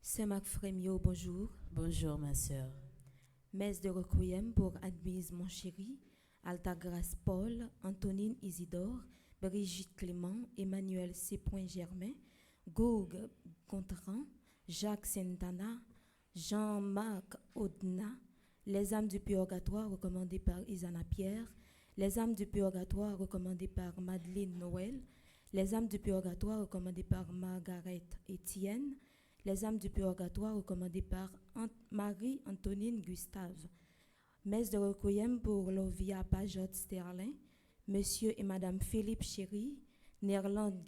Saint-Marc Frémio, bonjour. Bonjour ma sœur. Messe de requiem pour Admise Monchéri, Altagrace Paul, Antonine Isidore, Brigitte Clément, Emmanuel C. Germain, Goug Gontran, Jacques Santana, Jean-Marc Audna, les âmes du purgatoire recommandées par Isana Pierre, les âmes du purgatoire recommandées par Madeleine Noël, les âmes du purgatoire recommandées par Margaret Étienne, les âmes du purgatoire recommandées par Marie-Antonine Gustave. Messe de requiem pour Lovia Pajot Sterling, Monsieur et Madame Philippe Chéry, Nerland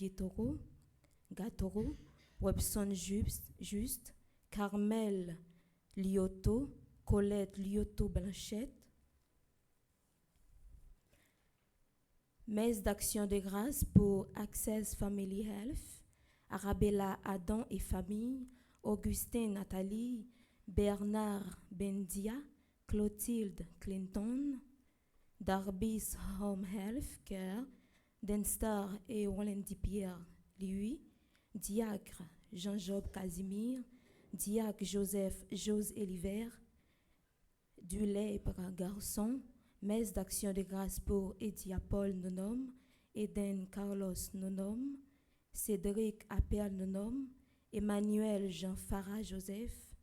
Gatoro, Webson Juste, Carmel Lyoto, Colette Lyoto Blanchette. Messe d'action de grâce pour Access Family Health, Arabella Adam et famille, Augustin Nathalie, Bernard Bendia, Clotilde Clinton, Darby's Home Health Care, Denstar et Walendy Pierre Louis, Diacre Jean-Job Casimir, Diacre Joseph Jose Eliver, Dulèbre Garçon, Messe d'action de grâce pour Edia Paul Nonom, Eden Carlos Nonom, Cédric Appel Nonom, Emmanuel Jean Farah Joseph,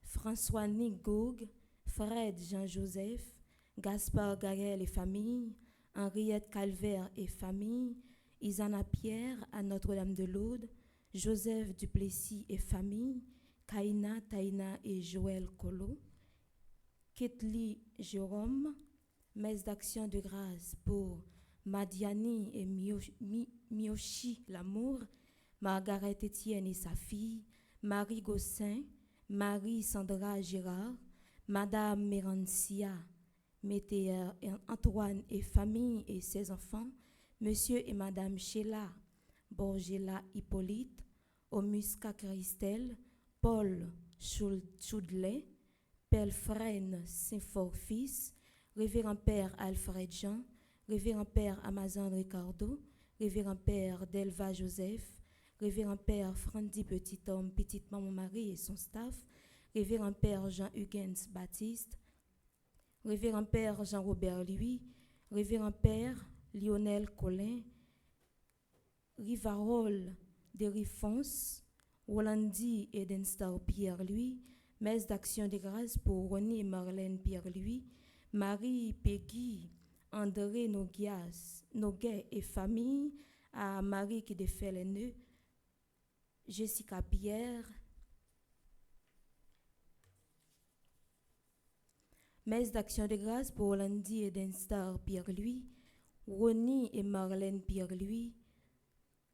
François Nick Goug, Fred Jean-Joseph, Gaspard Gaël et famille, Henriette Calvaire et famille, Isana Pierre à Notre-Dame de Lourdes, Joseph Duplessis et famille, Kaina, Taina et Joël Colo, Ketli Jérôme, Messe d'action de grâce pour Madiani et Miyoshi Lamour, Margaret Étienne et sa fille, Marie Gossin, Marie Sandra Girard, Madame Mérancia Météer Antoine et famille et ses enfants, Monsieur et Madame Sheila Borgela Hippolyte, Omuska Christelle, Paul Choudlet, Pelfren Saint-Fort-Fils, Révérend Père Alfred Jean, Révérend Père Amazon Ricardo, Révérend Père Delva Joseph, Révérend Père Frandy Petit-Homme, Petite Maman Marie et son staff, Révérend Père Jean-Huguens Baptiste, Révérend Père Jean-Robert Louis, Révérend Père Lionel Collin, Rivarol de Rifons, Rolandi et Denstar Pierre Louis, Messe d'action de grâce pour René et Marlène Pierre Louis, Marie Peggy, André Noguet et famille, à Marie qui défait les nœuds, Jessica Pierre, Messe d'action de grâce pour Rolandi et Denstar Pierre Louis, Ronnie et Marlène Pierre Louis,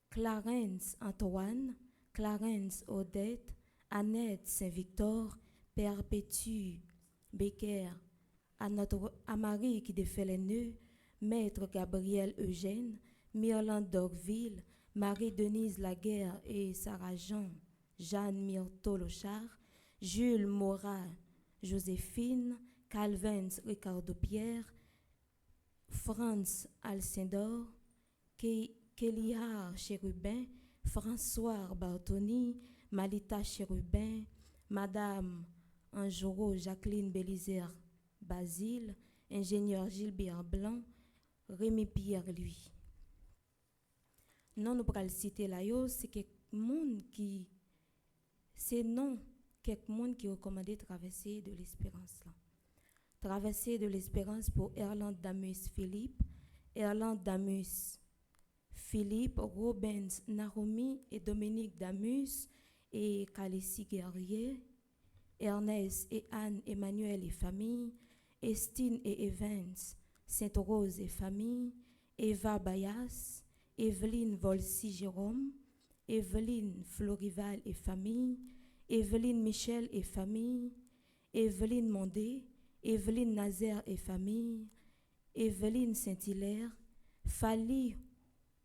Clarence Antoine, Clarence Odette, Annette Saint-Victor, Perpétue Becker, à Marie qui défait les nœuds, Maître Gabriel Eugène, Myrland Dorville, Marie-Denise Laguerre et Sarah Jean, Jeanne Myrto Lochard, Jules Morat, Joséphine, Calvins Ricardo Pierre, Franz Alcindor, Kéliar Chérubin, François Bartoni, Malita Chérubin, Madame Anjoro Jacqueline Bélizer Basile, ingénieur Gilbert Blanc, Rémi Pierre lui. Non, nous pourrons le citer là, c'est quelques monde qui c'est non quelques monde qui recommandé traverser de l'espérance là. Traversée de l'espérance pour Erland Damus Philippe, Erland Damus Philippe, Robens Naomi et Dominique Damus et Calissi Guerrier, Ernest et Anne Emmanuel et famille, Estine et Evans, Sainte-Rose et famille, Eva Bayas, Evelyne Volsi Jérôme, Evelyne Florival et famille, Evelyne Michel et famille, Evelyne Mondé, Evelyne Nazaire et famille, Evelyne Saint-Hilaire, Fali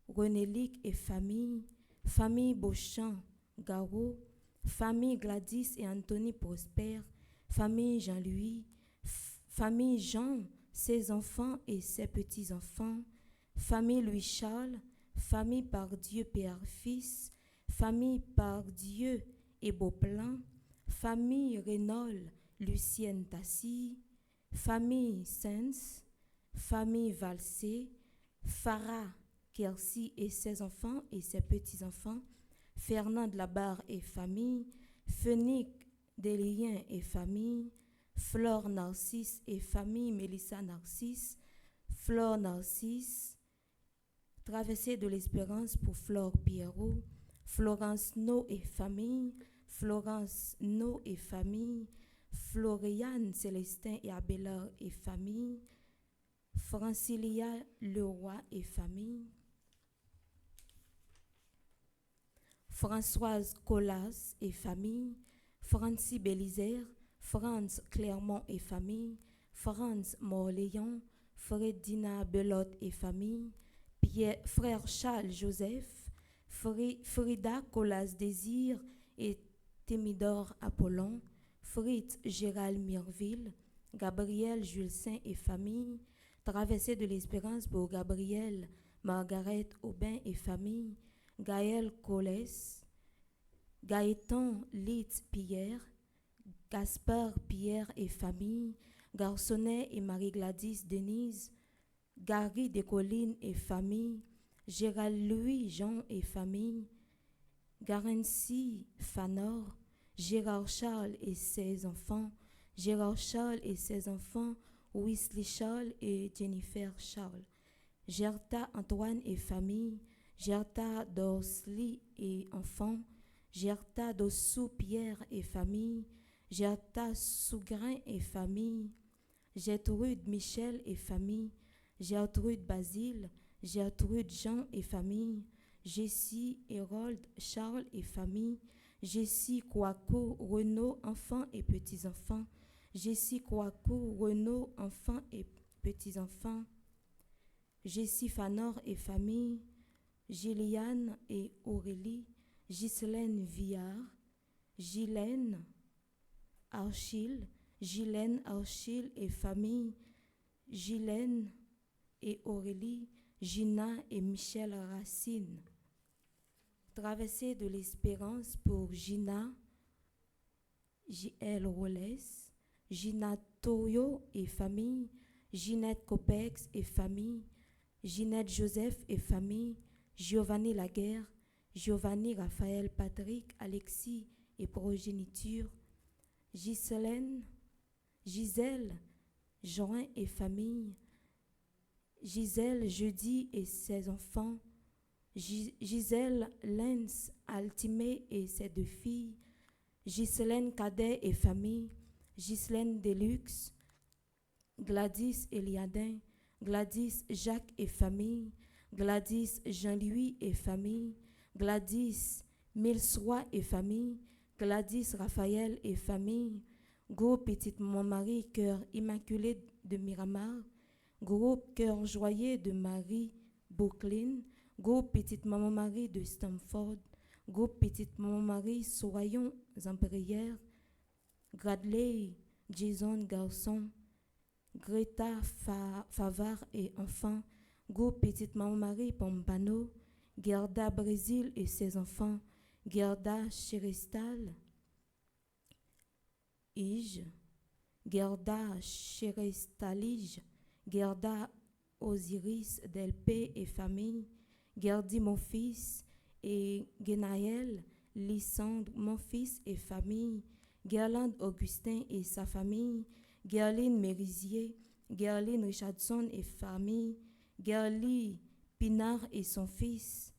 Renélique et famille, famille Beauchamp Garot, famille Gladys et Anthony Prosper, famille Jean-Louis, famille Jean, ses enfants et ses petits-enfants, famille Louis-Charles, famille par Dieu Père Fils, famille par Dieu et Beauplan, famille Renault, Lucienne Tassi, famille Sens, famille Valsé, Farah Kersi et ses enfants et ses petits-enfants, Fernand Labarre et famille, Phénique Delien et famille, Flore Narcisse et famille, Mélissa Narcisse, Flore Narcisse, Traversée de l'Espérance pour Flore Pierrot, Florence No et famille, Florence No et famille, Floriane Célestin et Abélard et famille, Francilia Leroy et famille, Françoise Colas et famille, Francie Bélisaire, Franz Clermont et famille, Franz Morléon, Fredina Belotte et famille, frère Charles Joseph, Frida Colas Désir et Thémidore Apollon, Fritz Gérald Mirville, Gabriel Jules Saint et famille, Traversée de l'Espérance pour Gabriel, Margaret Aubin et famille, Gaël Colès, Gaëtan Litz Pierre, Gaspard Pierre et famille, Garçonnet et Marie-Gladys Denise, Gary Descollines et famille, Gérald Louis Jean et famille, Garency Fanor, Gérard Charles et ses enfants, Gérard Charles et ses enfants, Wesley Charles et Jennifer Charles, Gerta Antoine et famille, Gerta Dorsley et enfants, Gerta Dossou Pierre et famille, Gerta Sougrin et famille, Gertrude Michel et famille, Gertrude Basile, Gertrude Jean et famille, Jessie Hérold Charles et famille, Jessie Kouakou Renaud enfants et petits-enfants, Jessie Kouakou Renaud enfants et petits-enfants, Jessie Fanor et famille, Gilliane et Aurélie, Ghislaine Viard, Ghislaine Archil, Ghislaine Archil et famille, Ghislaine et Aurélie, Gina et Michel Racine. Traversée de l'Espérance pour Gina, J.L. Rolles, Gina Toyo et famille, Ginette Copex et famille, Ginette Joseph et famille, Giovanni Laguerre, Giovanni Raphaël Patrick Alexis et progéniture, Gisèle Join et famille, Gisèle Jeudi et ses enfants, Gisèle Lenz Altimé et ses deux filles, Ghislaine Cadet et famille, Ghislaine Deluxe, Gladys Eliadin, Gladys Jacques et famille, Gladys Jean-Louis et famille, Gladys Milsois et famille, Gladys Raphaël et famille, Gros Petite Maman-Marie Cœur Immaculé de Miramar, Groupe Cœur Joyeux de Marie Brooklyn, Groupe Petite Maman-Marie de Stamford, Groupe Petite Maman-Marie Soyons en prière, Gradley Jason Garçon, Greta Favard et enfants, Groupe Petite Maman-Marie Pompano, Gerda Brésil et ses enfants, Gerda Cherestal, Ige, Gerda Cherestalige, Gerda Osiris Delpé et famille, Gerdy mon fils et Genaël, Lysandre mon fils et famille, Gerland Augustin et sa famille, Gerline Mérisier, Gerline Richardson et famille, Gerly Pinard et son fils,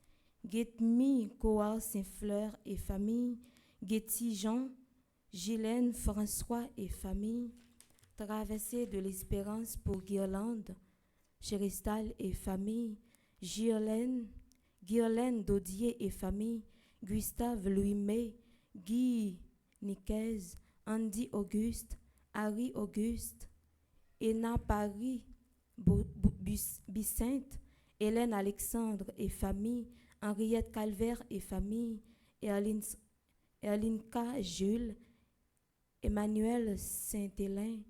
Getmi Coar Saint-Fleur et famille, Getty Jean, Ghislaine François et famille, Traversée de l'Espérance pour Guirlande, Chéristal et famille, Ghislaine Daudier et famille, Gustave Louis-May, Guy Niquez, Andy Auguste, Harry Auguste, Ena Paris Bicente, Hélène Alexandre et famille, Henriette Calvaire et famille, Erlinka Jules, Emmanuel Saint-Hélène,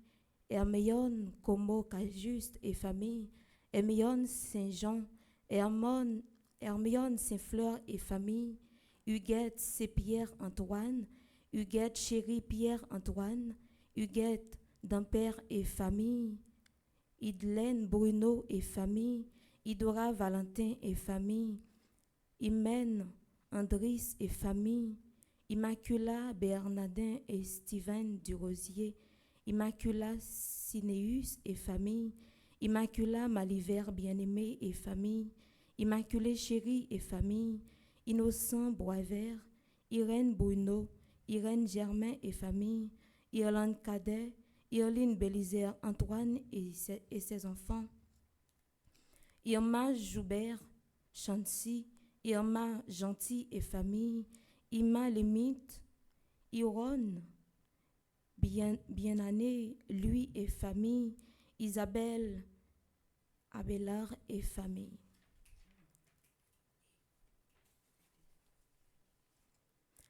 Hermione Como Cajuste et famille, Hermione Saint-Jean, Hermione Saint-Fleur et famille, Huguette Saint-Pierre Antoine, Huguette chérie Pierre-Antoine, Huguette d'Ampère et famille, Idelaine Bruno et famille, Idora Valentin et famille, Imène Andris et famille, Immacula Bernardin et Steven Durosier, Immacula Cinéus et famille, Immacula Maliver bien-aimé et famille, Immaculée chérie et famille, Innocent Boisvert, Irène Bruno, Irène Germain et famille, Irlande Cadet, Irline Bélisaire Antoine et ses enfants, Irma Joubert Chancy, Irma Gentil et famille, Ima Limite, Iron Bien-Année, lui et famille, Isabelle Abélard et famille.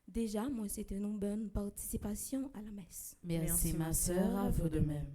Déjà, moi, c'était une bonne participation à la messe. Merci ma sœur, à vous de même.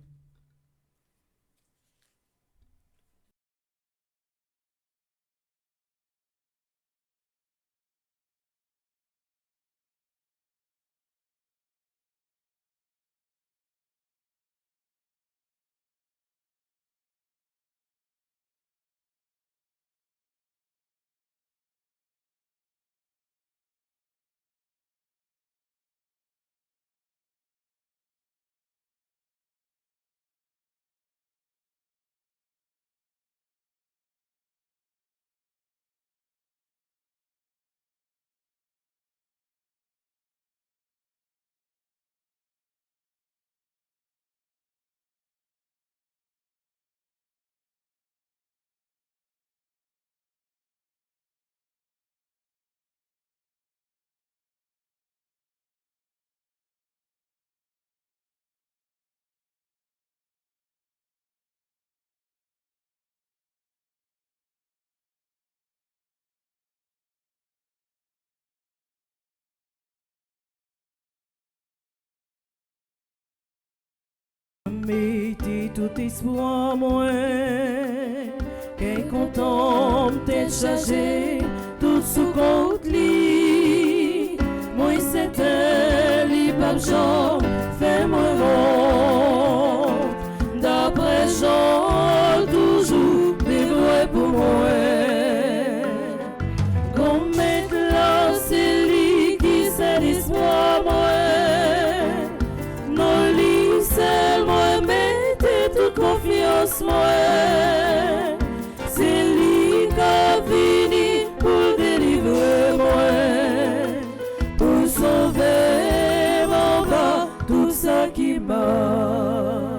Mettez tout espoir moi, qu'un content t'es chargé, tout sous compte lit. Moi c'est un lit pas genre, fais-moi honte. D'après Jean, toujours dévoué pour moi. Comme maintenant c'est lui qui c'est l'espoir moi. Confiance moi, c'est lui qui a fini pour délivrer moi, pour sauver mon bas, tout ça qui m'a.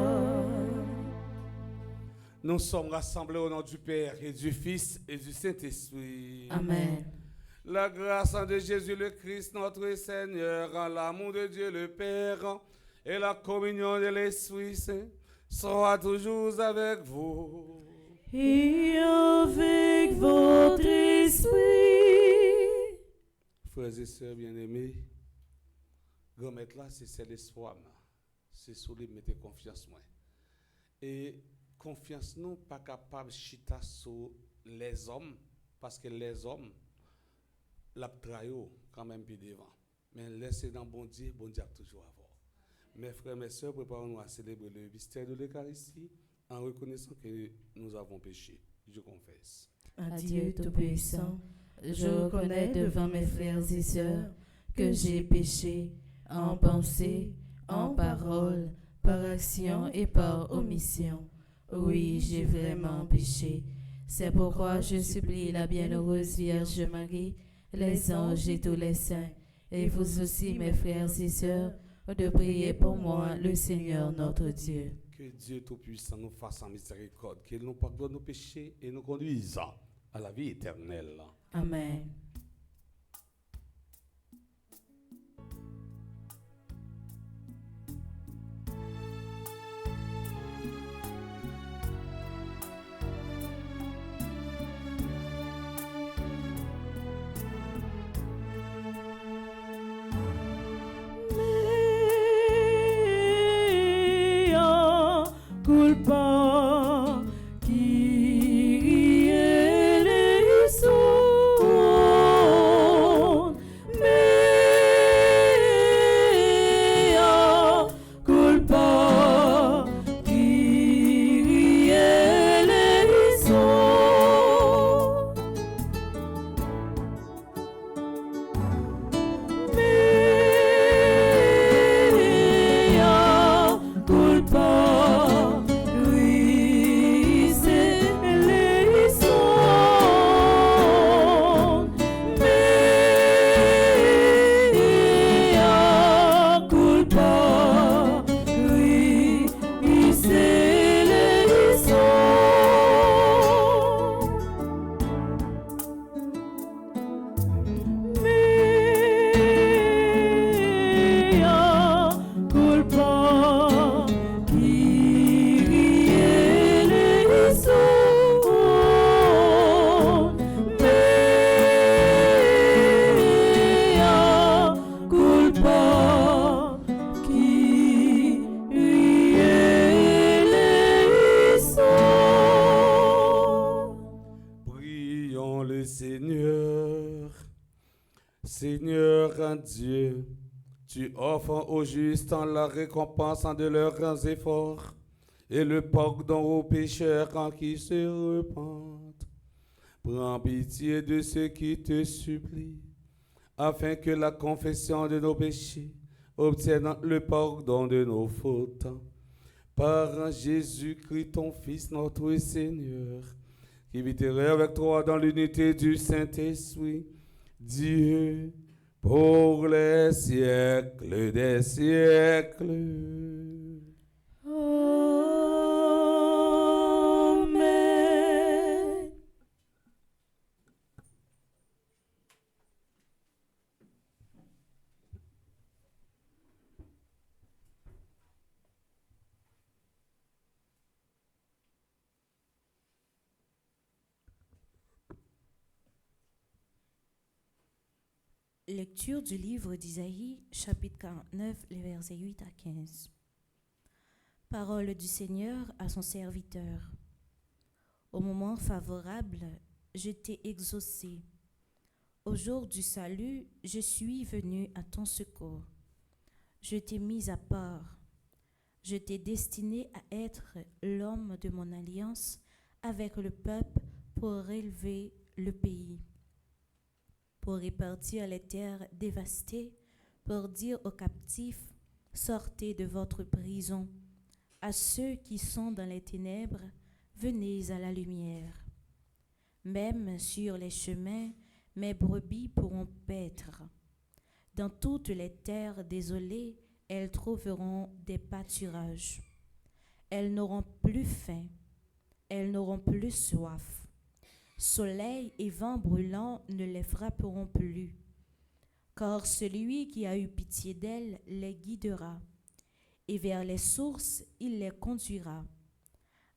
Nous sommes rassemblés au nom du Père et du Fils et du Saint-Esprit. Amen. La grâce de Jésus le Christ, notre Seigneur, l'amour de Dieu le Père et la communion de l'Esprit Saint soit toujours avec vous. Et avec votre esprit. Frères et sœurs bien-aimés, remettre là, c'est l'espoir. C'est sur lui mettez confiance moi. Et confiance nous pas capable de chita sur les hommes, parce que les hommes la traînent quand même plus devant. Mais laissez dans bon Dieu a toujours avoir. Mes frères, mes sœurs, préparons-nous à célébrer le mystère de l'Eucharistie en reconnaissant que nous avons péché. Je confesse. À Dieu Tout-Puissant, je reconnais devant mes frères et sœurs que j'ai péché en pensée, en parole, par action et par omission. Oui, j'ai vraiment péché. C'est pourquoi je supplie la bienheureuse Vierge Marie, les anges et tous les saints, et vous aussi, mes frères et sœurs, de prier pour moi, le Seigneur notre Dieu. Que Dieu Tout-Puissant nous fasse en miséricorde, qu'il nous pardonne nos péchés et nous conduise à la vie éternelle. Amen. Qui est les sous le Seigneur. Seigneur en Dieu, tu offres aux justes en la récompense de leurs grands efforts et le pardon aux pécheurs en qui se repentent. Prends pitié de ceux qui te supplient, afin que la confession de nos péchés obtienne le pardon de nos fautes. Par Jésus-Christ, ton Fils, notre Seigneur, qui vivra avec toi dans l'unité du Saint-Esprit, Dieu, pour les siècles des siècles. Amen. Lecture du livre d'Isaïe, chapitre 49, les versets 8 à 15. Parole du Seigneur à son serviteur. Au moment favorable, je t'ai exaucé. Au jour du salut, je suis venu à ton secours. Je t'ai mis à part. Je t'ai destiné à être l'homme de mon alliance avec le peuple pour relever le pays, pour répartir les terres dévastées, pour dire aux captifs, sortez de votre prison. À ceux qui sont dans les ténèbres, venez à la lumière. Même sur les chemins, mes brebis pourront paître. Dans toutes les terres désolées, elles trouveront des pâturages. Elles n'auront plus faim, elles n'auront plus soif. Soleil et vent brûlant ne les frapperont plus, car celui qui a eu pitié d'elles les guidera, et vers les sources il les conduira.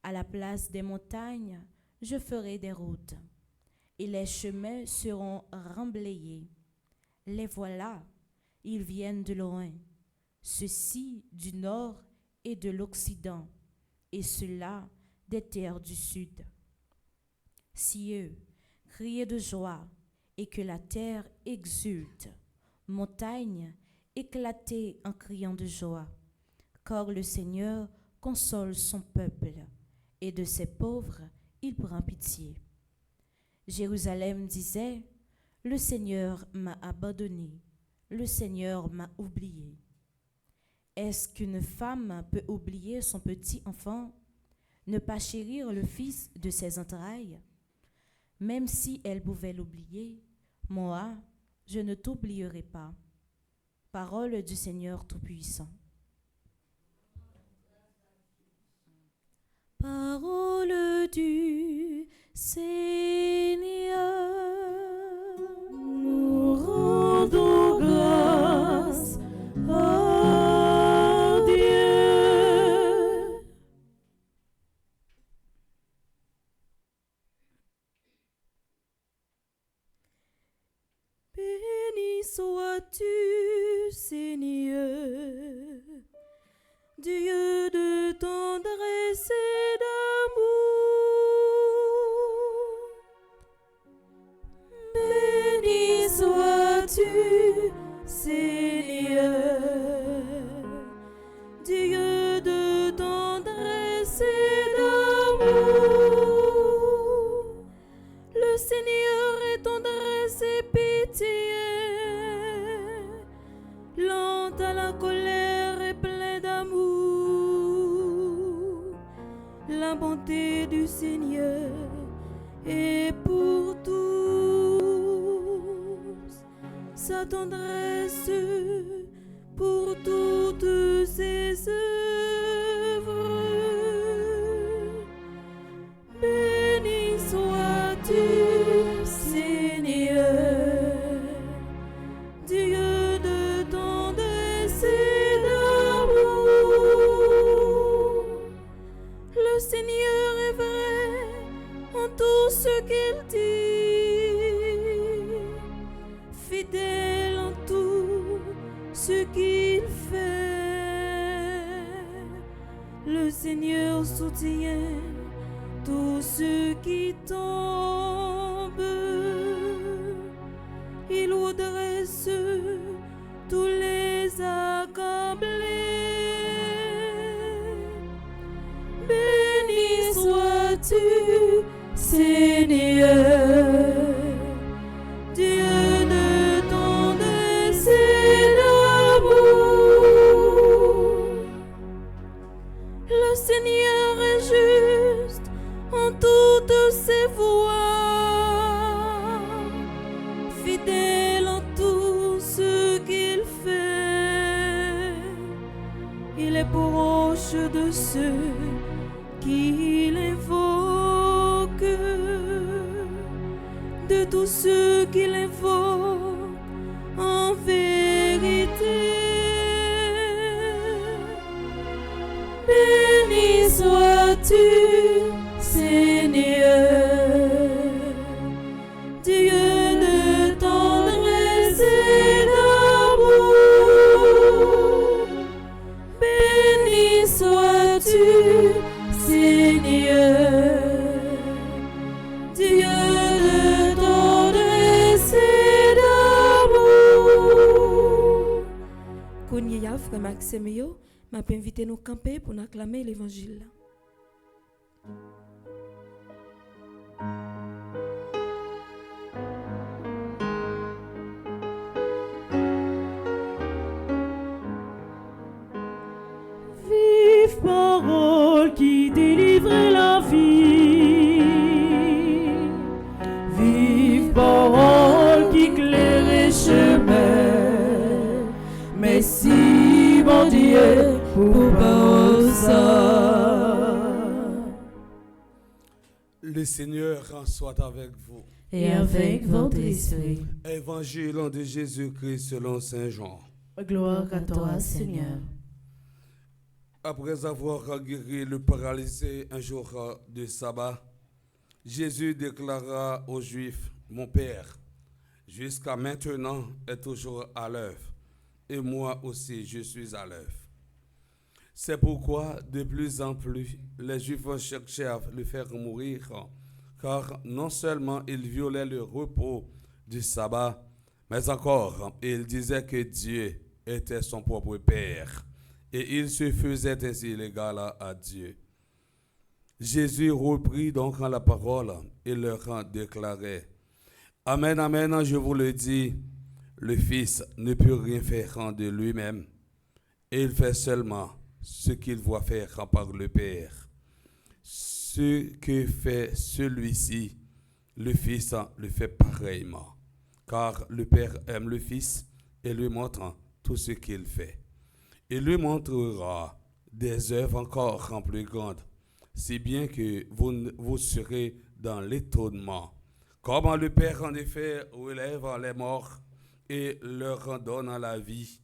À la place des montagnes, je ferai des routes, et les chemins seront remblayés. Les voilà, ils viennent de loin, ceux-ci du nord et de l'occident, et ceux-là des terres du sud. Cieux, criez de joie, et que la terre exulte. Montagnes, éclatez en criant de joie, car le Seigneur console son peuple, et de ses pauvres il prend pitié. Jérusalem disait, le Seigneur m'a abandonné, le Seigneur m'a oublié. Est-ce qu'une femme peut oublier son petit enfant, ne pas chérir le fils de ses entrailles? Même si elle pouvait l'oublier, moi, je ne t'oublierai pas. Parole du Seigneur Tout-Puissant. Parole du Seigneur, nous rendons grâce à Dieu. Béni sois-tu, Seigneur, Dieu de tendresse et d'amour. Béni sois-tu, Seigneur, Dieu de tendresse et d'amour. Le Seigneur est tendresse et pitié, lent à la colère et plein d'amour. La bonté du Seigneur est pour tous, sa tendresse pour toutes ses œuvres. Béni sois-tu, Seigneur, Dieu de tendresse et d'amour. Le Seigneur est vrai en tout ce qu'il dit, fidèle en tout ce qu'il fait. Le Seigneur soutient tous ceux qui tombent. Dieu de ton dessein d'amour. Le Seigneur est juste en toutes ses voies, fidèle en tout ce qu'il fait. Il est proche de ceux qui l'invoquent, de tous ceux qui l'invoquent en vérité. Béni sois-tu, Seigneur, Dieu de tendresse et d'amour. Béni sois-tu, Seigneur, Dieu de tendresse et d'amour. Kounia, frère Maxime, m'a invité nous camper pour nous acclamer l'évangile. Vive parole qui délivre la vie. Vive parole qui éclaire les chemins. Merci mon Dieu pour ça. Le Seigneur soit avec vous. Et avec votre esprit. Évangile de Jésus-Christ selon Saint Jean. Gloire à toi, Seigneur. Après avoir guéri le paralysé un jour de sabbat, Jésus déclara aux Juifs, « Mon Père, jusqu'à maintenant est toujours à l'œuvre, et moi aussi je suis à l'œuvre. » C'est pourquoi, de plus en plus, les Juifs cherchaient à le faire mourir, car non seulement il violait le repos du sabbat, mais encore, il disait que Dieu était son propre Père, et il se faisait ainsi l'égal à Dieu. Jésus reprit donc la parole et leur déclarait, « Amen, amen, je vous le dis, le Fils ne peut rien faire de lui-même, il fait seulement ce qu'il voit faire par le Père. Ce que fait celui-ci, le Fils le fait pareillement, car le Père aime le Fils et lui montre tout ce qu'il fait. Il lui montrera des œuvres encore plus grandes, si bien que vous serez dans l'étonnement. Comment le Père en effet relève les morts et leur donne la vie,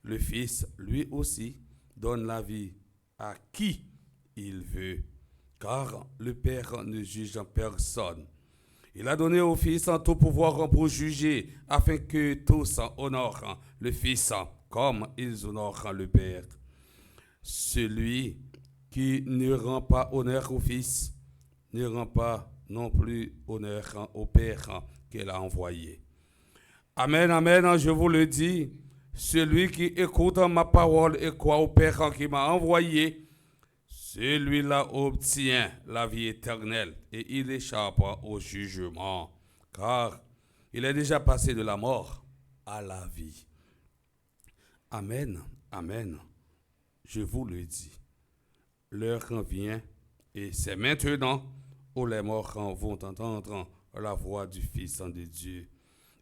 le Fils lui aussi donne la vie à qui il veut, car le Père ne juge personne. Il a donné au Fils tout pouvoir pour juger, afin que tous honorent le Fils comme ils honorent le Père. Celui qui ne rend pas honneur au Fils ne rend pas non plus honneur au Père qu'il a envoyé. Amen, amen, je vous le dis, celui qui écoute ma parole et croit au Père qui m'a envoyé, celui-là obtient la vie éternelle et il échappe au jugement, car il est déjà passé de la mort à la vie. Amen, amen, je vous le dis. L'heure vient et c'est maintenant où les morts vont entendre la voix du Fils de Dieu.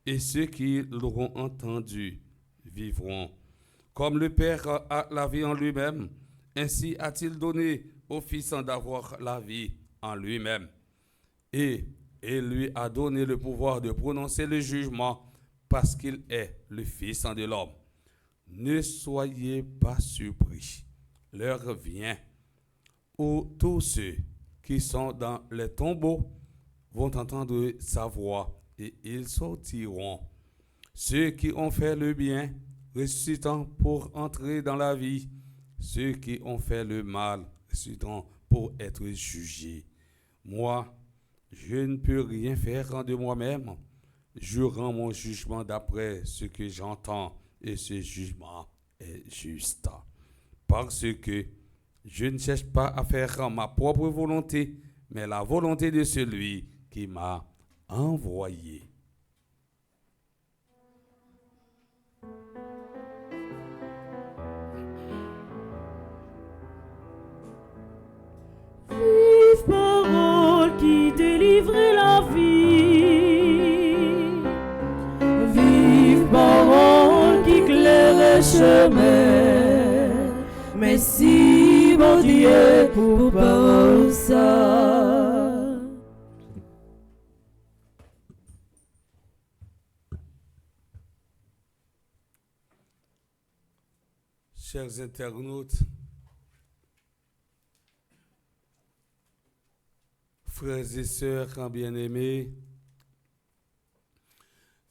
Et ceux qui l'auront entendu vivront. Comme le Père a la vie en lui-même, ainsi a-t-il donné au Fils d'avoir la vie en lui-même. Et il lui a donné le pouvoir de prononcer le jugement parce qu'il est le Fils de l'homme. Ne soyez pas surpris. L'heure vient où tous ceux qui sont dans les tombeaux vont entendre sa voix et ils sortiront. Ceux qui ont fait le bien, ressuscitant pour entrer dans la vie. Ceux qui ont fait le mal, ressuscitant pour être jugés. Moi, je ne peux rien faire de moi-même. Je rends mon jugement d'après ce que j'entends et ce jugement est juste. Parce que je ne cherche pas à faire ma propre volonté, mais la volonté de celui qui m'a envoyé. Vive parole qui délivre la vie. Vive parole qui éclaire le chemin. Merci mon Dieu pour parole ça. Chers internautes, frères et sœurs bien-aimés,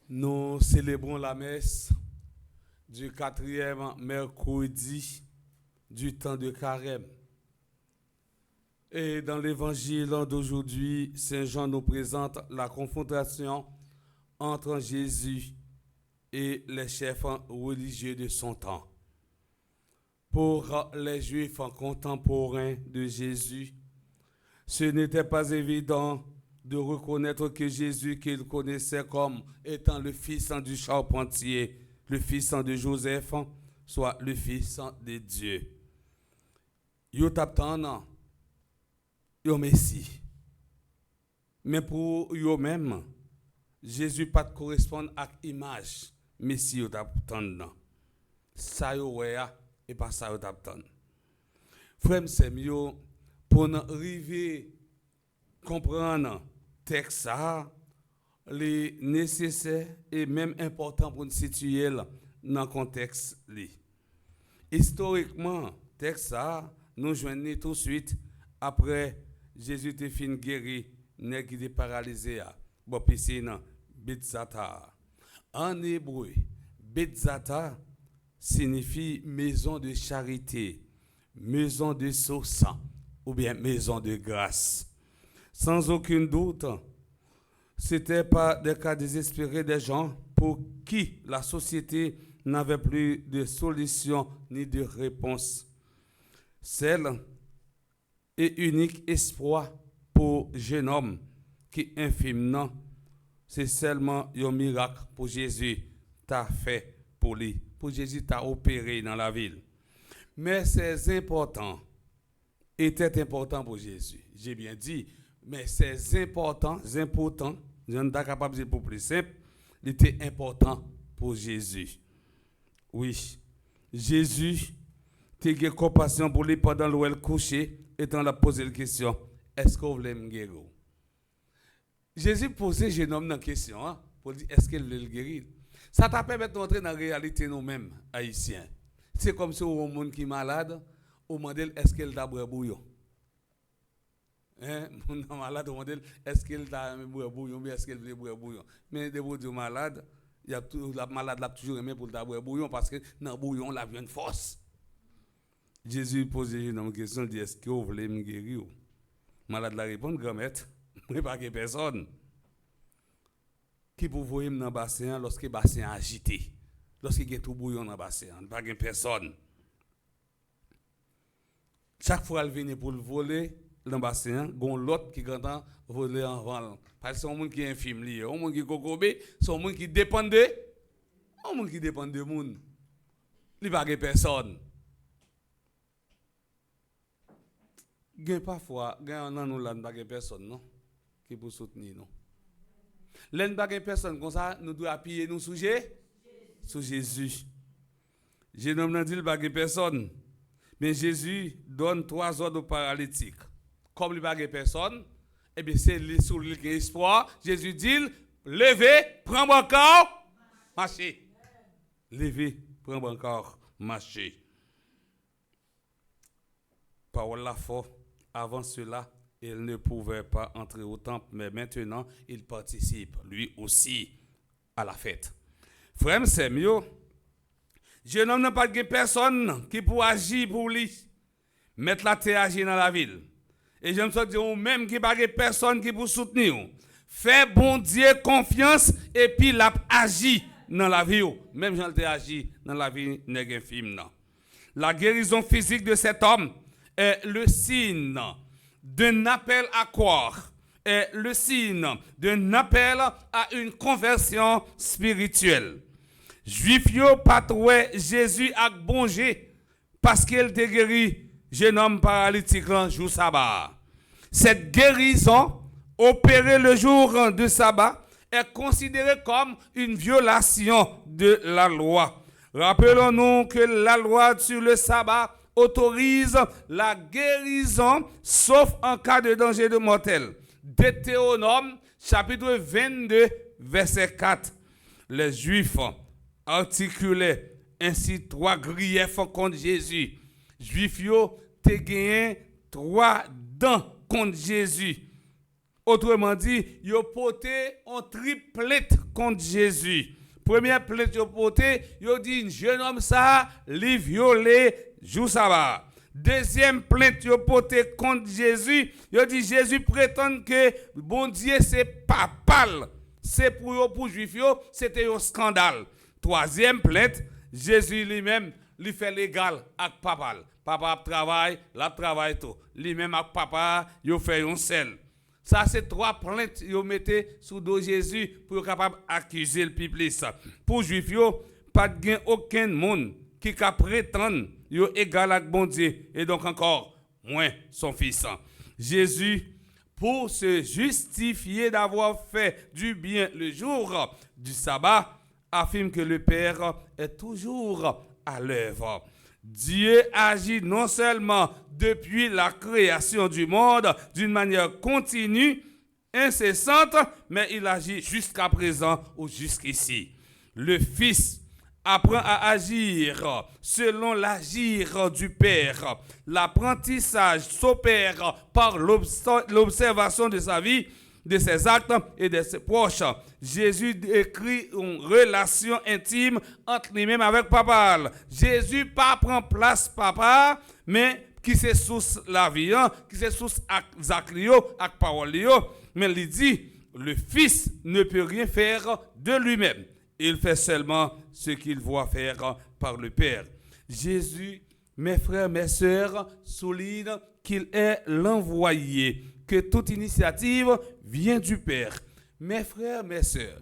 nous célébrons la messe du 4e mercredi du temps de Carême. Et dans l'évangile d'aujourd'hui, Saint Jean nous présente la confrontation entre Jésus et les chefs religieux de son temps. Pour les Juifs contemporains de Jésus, ce n'était pas évident de reconnaître que Jésus qu'ils connaissaient comme étant le fils du charpentier, le fils de Joseph, soit le fils de Dieu. Yo t'attendent yo Messie. Mais pour eux même, Jésus pas correspond à l'image Messie yo t'attendent. Ça yo ouais et pas ça yo t'attendent. Frère Semio, pour nous arriver comprendre texte ça, les nécessaire et même important pour nous situer dans le contexte li. Historiquement, texte ça nous joignons tout de suite après Jésus te fin guéri nèg qui était paralysé bon piscine Bethzata. En hébreu, Bethzata signifie maison de charité, maison de source ou bien maison de grâce. Sans aucun doute, c'était pas des cas désespérés des gens pour qui la société n'avait plus de solution ni de réponse. Seul et unique espoir pour jeune homme qui infime non, c'est seulement un miracle pour Jésus t'a fait pour lui, pour Jésus t'a opéré dans la ville. Mais c'est important, était important pour Jésus. J'ai bien dit, mais c'est important, je ne suis pas capable de dire pour plus simple, il était important pour Jésus. Oui, Jésus a eu compassion pour lui pendant le couché et dans la poser la question, est-ce que vous voulez me guérir? Jésus posait jeune homme la question pour dire, est-ce qu'il veut le guérir? Ça t'a permis d'entrer dans la réalité nous-mêmes, haïtiens. C'est comme si on a un monde qui est malade, on demande est-ce qu'il a boire bouillon. Mon malade, on demande est-ce qu'il a boire bouillon, mais est-ce qu'il veut boire bouillon. Mais de vous dire malade, il y a la malade l'a toujours aimé pour boire bouillon parce que dans le bouillon, la vient de force. Jésus posait une question, il dit est-ce que vous voulez me guérir? Malade la répond, grand-mère, je ne pas que personne. Qui peut voir dans le bassin lorsque le bassin est agité, lorsqu'il y a tout bouillon dans le bassin, pas de personne. Chaque fois qu'elle vient pour le voler dans le bassin, il y a l'autre qui entend voler en vol. Parce que c'est un monde qui est infime, un monde qui est cocobé, c'est un monde qui dépend de monde. Il n'y a pas de personne. Il y a parfois, il y a pas personne non, qui peut soutenir nous. L'un des personnes comme ça, nous devons appuyer nos sujets sur Jésus. Je ne dis pas personne, mais Jésus donne 3 ordres paralytiques. Comme il n'y a pas personne, eh bien c'est sur lui qui a espoir. Jésus dit, levez, prends mon corps, marchez. Levez, prends mon corps, marchez. Parole la foi. Avant cela, il ne pouvait pas entrer au temple, mais maintenant, il participe, lui aussi, à la fête. Frère, c'est mieux. Je n'ai pas de personne qui peut agir pour lui, mettre la terre agir dans la ville. Et je me suis dit, même qui n'a pas de personne qui peut soutenir. Fais bon Dieu confiance et puis il agit dans la vie. Même j'en ai agi dans la vie infime. La guérison physique de cet homme est le signe d'un appel à croire est le signe d'un appel à une conversion spirituelle. Juif yo pas trouvé Jésus ak bongé parce qu'il te guéri jeune homme paralytique le jour sabbat. Cette guérison opérée le jour de sabbat est considérée comme une violation de la loi. Rappelons-nous que la loi sur le sabbat autorise la guérison sauf en cas de danger de mortel. Deutéronome chapitre 22 verset 4. Les Juifs articulaient ainsi 3 griefs contre Jésus. Juifs yo te gagné 3 dents contre Jésus. Autrement dit, yo porté un triplette contre Jésus. Première plainte yo porté, yo dit jeune homme ça li violé jour sabbat. Deuxième plainte yo porté contre Jésus, yo dit Jésus prétend que bon Dieu c'est papal. C'est pour juif yo, c'était un scandale. Troisième plainte, Jésus lui-même lui fait légal avec papal. Papa travaille tout. Lui-même avec papa, yo fait un seul. Ça c'est 3 plaintes yo mettez sous dos Jésus pour capable accuser le peuple. Pour juif yo, pas de aucun monde qui ka prétendre yo égal avec bon Dieu et donc encore moins son fils. Jésus, pour se justifier d'avoir fait du bien le jour du sabbat, affirme que le Père est toujours à l'œuvre. Dieu agit non seulement depuis la création du monde d'une manière continue, incessante, mais il agit jusqu'à présent ou jusqu'ici. Le Fils apprend à agir selon l'agir du Père. L'apprentissage s'opère par l'observation de sa vie, de ses actes et de ses proches. Jésus décrit une relation intime entre lui-même avec papa. Jésus pas prend place papa, mais qui se sous la vie, qui se sous Zachlio, avec parole, mais il dit le Fils ne peut rien faire de lui-même. Il fait seulement ce qu'il voit faire par le Père. Jésus, mes frères, mes sœurs, souligne qu'il est l'envoyé, que toute initiative vient du Père. Mes frères, mes sœurs,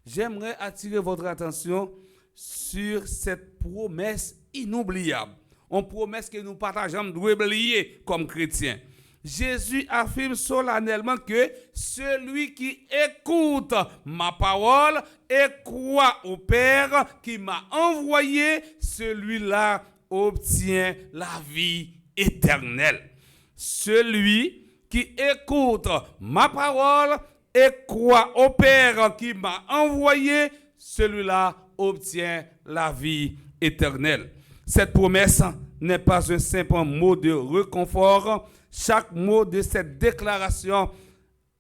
j'aimerais attirer votre attention sur cette promesse inoubliable. Une promesse que nous partageons d'oublier comme chrétiens. Jésus affirme solennellement que celui qui écoute ma parole et croit au Père qui m'a envoyé, celui-là obtient la vie éternelle. Celui qui écoute ma parole et croit au Père qui m'a envoyé, celui-là obtient la vie éternelle. Cette promesse n'est pas un simple mot de réconfort. Chaque mot de cette déclaration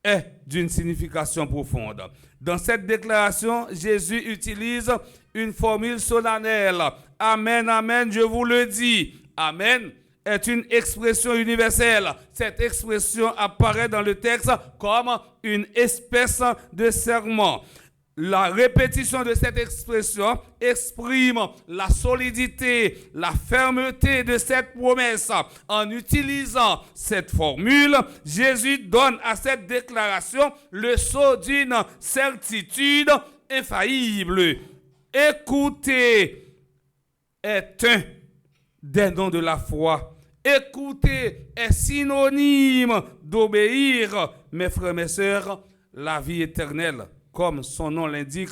est d'une signification profonde. Dans cette déclaration, Jésus utilise une formule solennelle. Amen, amen, je vous le dis. Amen est une expression universelle. Cette expression apparaît dans le texte comme une espèce de serment. La répétition de cette expression exprime la solidité, la fermeté de cette promesse. En utilisant cette formule, Jésus donne à cette déclaration le sceau d'une certitude infaillible. Écouter est un des noms de la foi. Écouter est synonyme d'obéir. Mes frères, mes sœurs, la vie éternelle, comme son nom l'indique,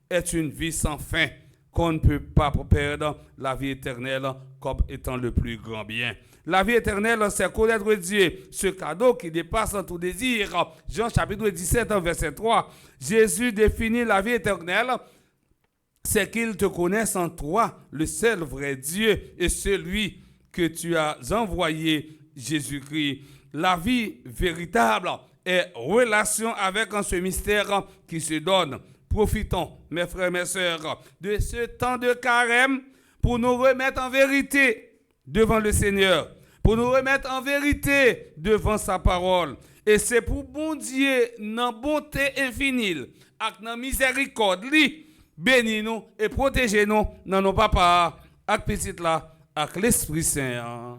est une vie sans fin qu'on ne peut pas perdre. La vie éternelle comme étant le plus grand bien. La vie éternelle, c'est connaître Dieu, ce cadeau qui dépasse tout désir. Jean chapitre 17, verset 3. Jésus définit la vie éternelle, c'est qu'il te connaisse en toi, le seul vrai Dieu et celui que tu as envoyé, Jésus-Christ. La vie véritable est relation avec ce mystère qui se donne. Profitons, mes frères et mes sœurs, de ce temps de carême pour nous remettre en vérité devant le Seigneur, pour nous remettre en vérité devant sa parole. Et c'est pour bon Dieu, dans bonté infinie, avec dans miséricorde, bénis-nous et protégez-nous dans nos papas, avec petite là, avec l'Esprit Saint.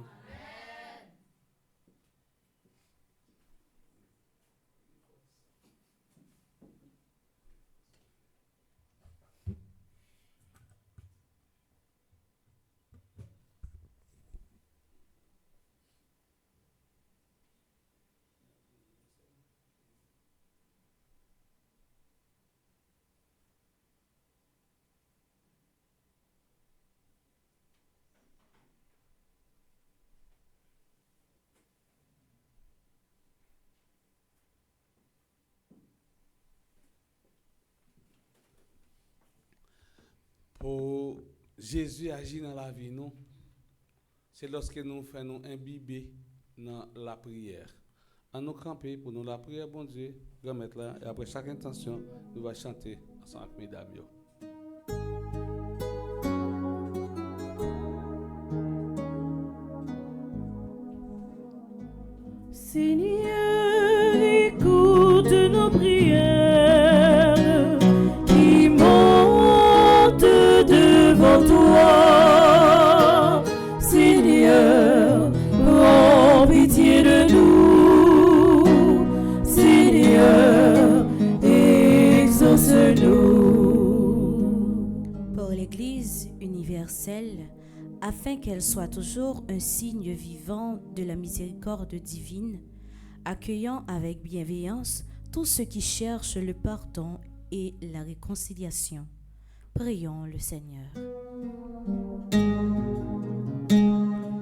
pour Jésus agir dans la vie, nous, c'est lorsque nous faisons imbiber dans la prière. En nous camper pour nous la prière, bon Dieu, remettre là, et après chaque intention, nous allons chanter ensemble avec mesdames. Seigneur, écoute nos prières qui montent devant toi. Seigneur, prends pitié de nous. Seigneur, exauce-nous. Pour l'Église universelle, afin qu'elle soit toujours un signe vivant de la miséricorde divine, accueillant avec bienveillance tous ceux qui cherchent le pardon et la réconciliation. Prions le Seigneur.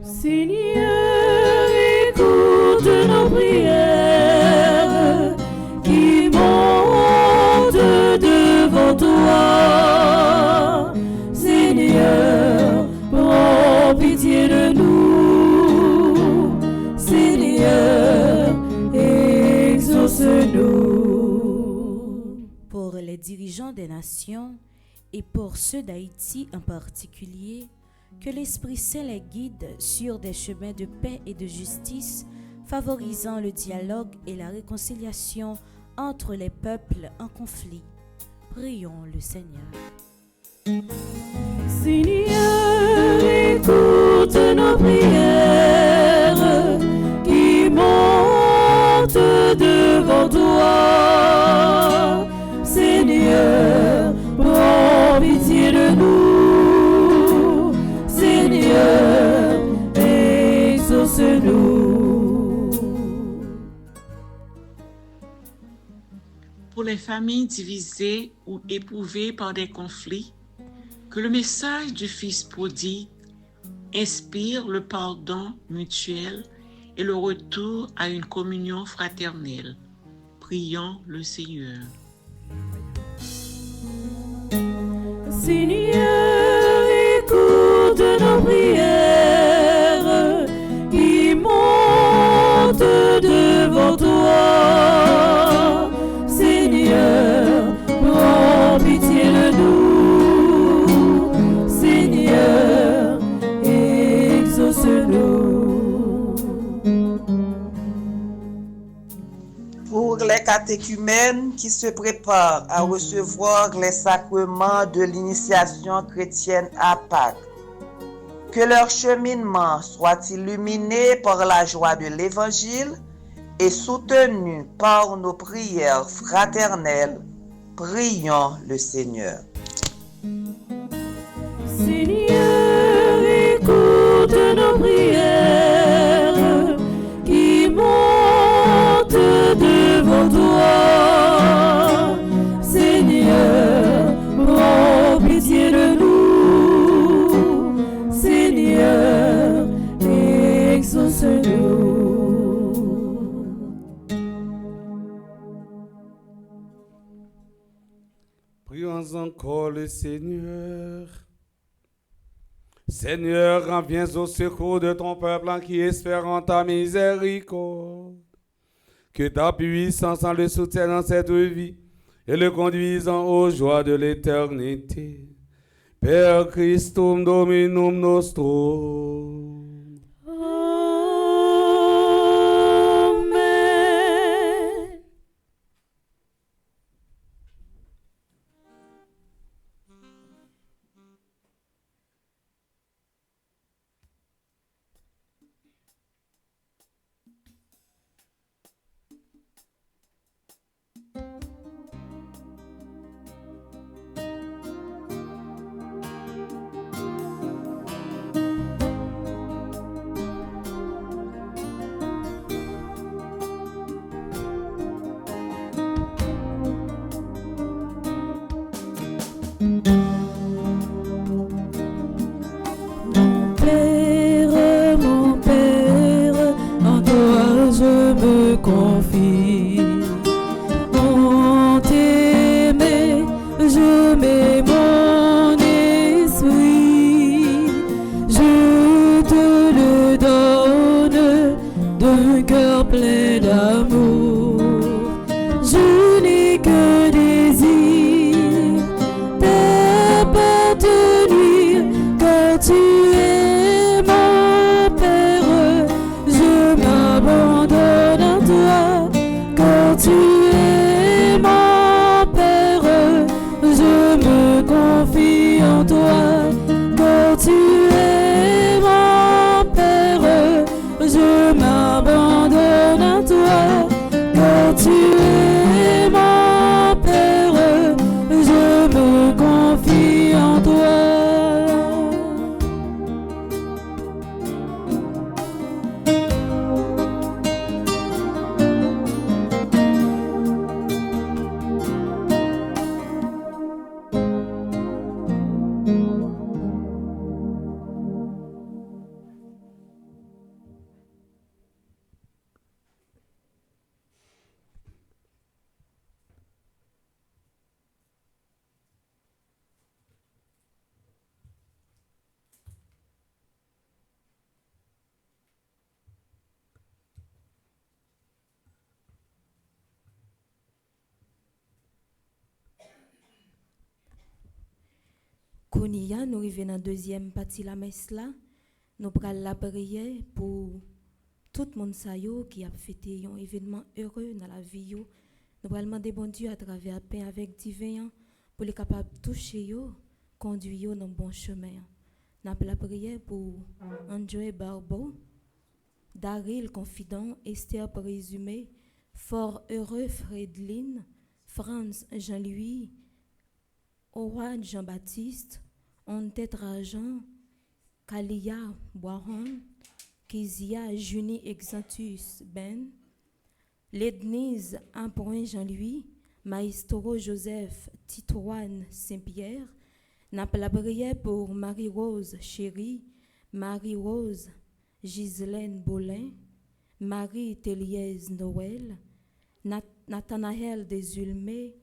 Seigneur, écoute nos prières qui montent devant toi. Seigneur, prends pitié de nous. Seigneur, exauce-nous. Pour les dirigeants des nations et pour ceux d'Haïti en particulier, que l'Esprit Saint les guide sur des chemins de paix et de justice, favorisant le dialogue et la réconciliation entre les peuples en conflit. Prions le Seigneur. Seigneur, écoute nos prières qui montent devant toi. Seigneur, prends pitié de nous. Seigneur, exauce-nous. Pour les familles divisées ou éprouvées par des conflits, que le message du Fils prodigue inspire le pardon mutuel et le retour à une communion fraternelle. Prions le Seigneur. Seigneur, écoute nos prières qui montent devant toi. Seigneur, prends pitié de nous. Seigneur, exauce-nous. Pour les catéchumènes qui se préparent à recevoir les sacrements de l'initiation chrétienne à Pâques, que leur cheminement soit illuminé par la joie de l'Évangile et soutenu par nos prières fraternelles, prions le Seigneur. Seigneur, écoute nos prières qui montent devant toi. Seigneur, prends pitié de nous. Seigneur, exauce-nous. Prions encore le Seigneur. Seigneur, reviens au secours de ton peuple en qui espère en ta miséricorde. Que ta puissance en le soutienne dans cette vie et le conduisant aux joies de l'éternité. Per Christum Dominum nostrum. Amen. Mon Père, en toi je me confie. En t'aimer, je mets mon d'amour, j'unique désir d'appartenir, car tu es mon Père, je m'abandonne à toi, car tu es mon Père, je me confie en toi, car tu es mon Père, je m'abandonne à toi, car tu es mon Père, je me confie en toi. Kounia, nous arrivons dans la deuxième partie de la messe là. Nous prenons la prière pour tout le monde qui a fêté un événement heureux dans la vie. Nous allons demander bon Dieu à travers la paix avec divin pour les capables de toucher yo, conduire dans le bon chemin. Nous avons la prière pour André Barbeau, Daryl Confident, Esther Présumé, Fort Heureux Fredline, Franz Jean-Louis, Howard Jean-Baptiste, Ontet Rajan, Kalia Boiron, Kizia Junie Exantus Ben, Lednise Ampoin Jean-Louis, Maestro Joseph Titouane Saint-Pierre, n'a la prière pour Marie-Rose Chérie, Marie-Rose Ghislaine Bolin, Marie Téliez Noël, Nathanaël Desulmé,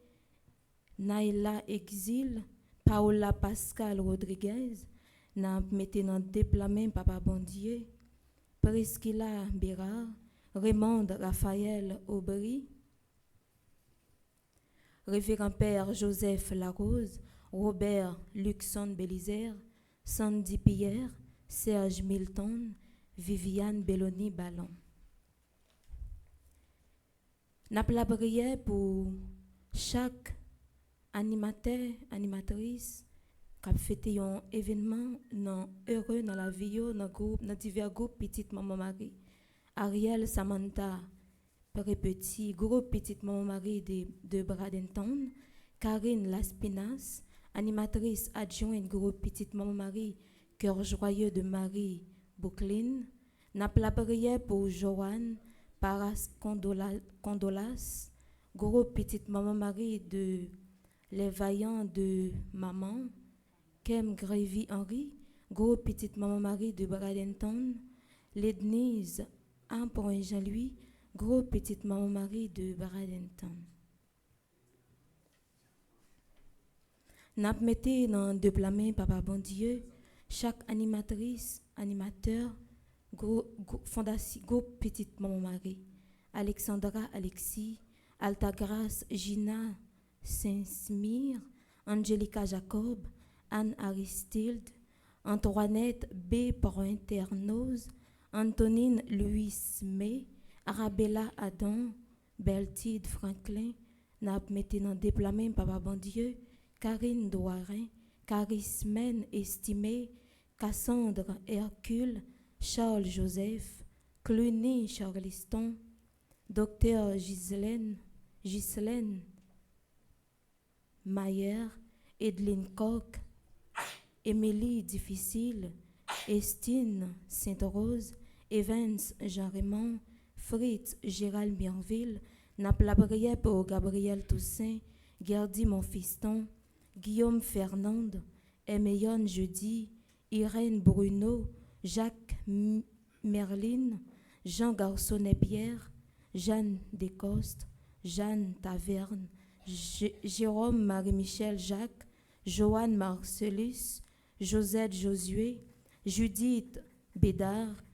Naïla Exil, Paola Pascal Rodriguez, n'a mettez dans déplacement Papa Bondier, Priscilla Bérard, Raymond Raphaël Aubry, Révérend Père Joseph Larose, Robert Luxon Bélizer, Sandy Pierre, Serge Milton, Viviane Belloni Ballon. N'a la prière pour chaque animateur, animatrice qui a fêté un événement heureux dans la vie, dans divers groupes Petite Maman Marie. Ariel Samantha, Père Petit, groupe Petite Maman Marie de Bradenton, Karine Laspinas, animatrice adjointe groupe Petite Maman Marie, Cœur Joyeux de Marie Boucline. N'a la prière pour Joanne Paras Condolas, groupe Petite Maman Marie de Les Vaillants de Maman, Kem Grévy Henry, groupe Petite Maman Marie de Bradenton, Lednise Ampoin Jean-Louis, groupe Petite Maman Marie de Bradenton. N'a mettez dans deux plats Papa Bon Dieu, chaque animatrice, animateur, fondation groupe Petite Maman Marie, Alexandra Alexis, Altagrace Gina Saint-Smire, Angelica Jacob, Anne Aristide, Antoinette B. Pointernoz, Antonine Louis May, Arabella Adam, Beltide Franklin, n'a mettez dans déplacement Papa Bon Dieu, Karine Douarin, Charismène Estimé, Cassandre Hercule, Charles Joseph, Cluny Charleston, Docteur Ghislaine Mayer, Edline Koch, Émilie Difficile, Estine Sainte-Rose, Evans Jean-Raymond, Fritz Gérald Bienville, Napla prière pour Gabriel Toussaint, Gerdy Monfiston, Guillaume Fernande, Emeyon Jeudi, Irène Bruno, Jacques Merline, Jean Garçonnet-Pierre, Jeanne Descostes, Jeanne Taverne, Jérôme Marie-Michel Jacques, Joanne Marcellus, Josette Josué, Judith Bédard,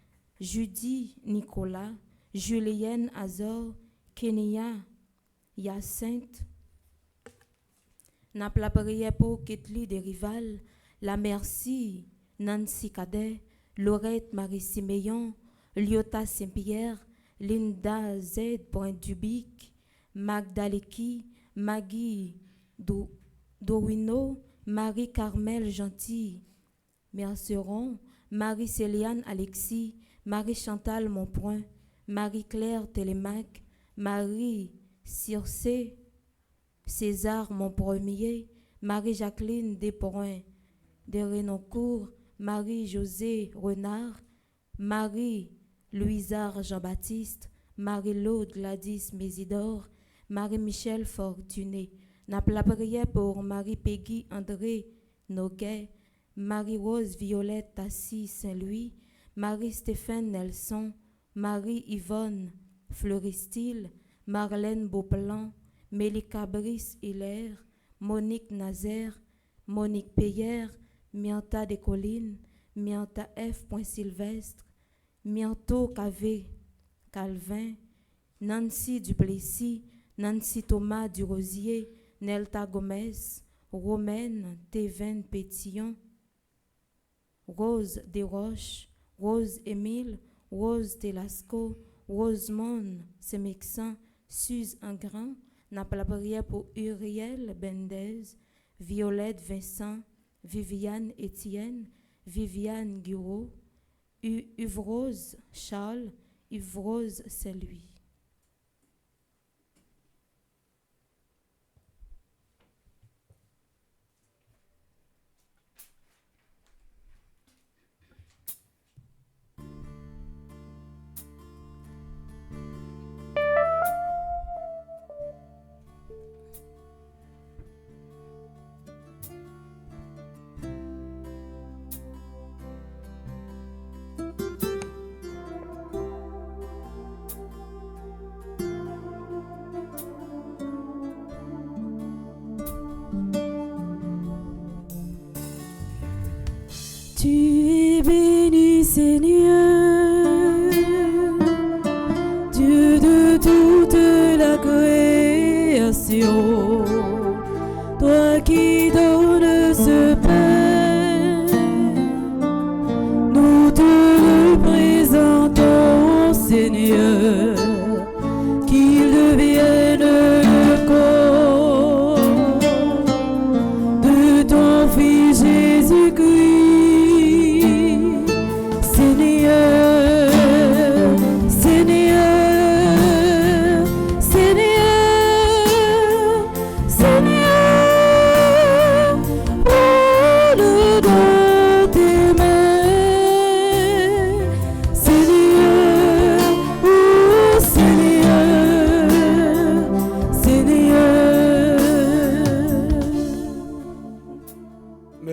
Judy Nicolas, Julienne Azor, Kenya, Hyacinthe. N'a la prière pour Ketli des Rivales, la Merci, Nancy Cadet, Laurette Marie Siméon, Lyota Saint-Pierre, Linda Z. Point-Dubic, Magdaleki, Maggie Dorino, Marie-Carmel Gentil, Merceron, Marie-Céliane Alexis, Marie-Chantal Monpoint, Marie-Claire Télémac, Marie-Circé, César Monpremier, Marie-Jacqueline Desporin, Desrenoncourt, Marie-José Renard, Marie-Louisard Jean-Baptiste, Marie-Laude Gladys Mésidor, Marie-Michel Fortuné. N'a la prière pour Marie-Peggy André Noguet, Marie-Rose Violette Tassi Saint-Louis, Marie-Stéphane Nelson, Marie-Yvonne Fleuristil, Marlène Beauplan, Mélika Brice Hilaire, Monique Nazaire, Monique Payère, Mianta des Collines, Mianta F. Sylvestre, Mianto KV Calvin, Nancy Duplessis, Nancy Thomas Durosier, Nelta Gomez, Romaine Théven Pétillon, Rose Desroches, Rose Émile, Rose Telasco, Rosemonde Semexan, Suze Ingran, n'a la prière pour Uriel Bendez, Violette Vincent, Viviane Étienne, Viviane Guiraud, Yves-Rose Charles, Yves-Rose Saint-Louis. Tu es béni, Seigneur, Dieu de toute la création, toi qui donnes ce pain, nous te le présentons, Seigneur, qu'il devienne le corps de ton Fils Jésus-Christ.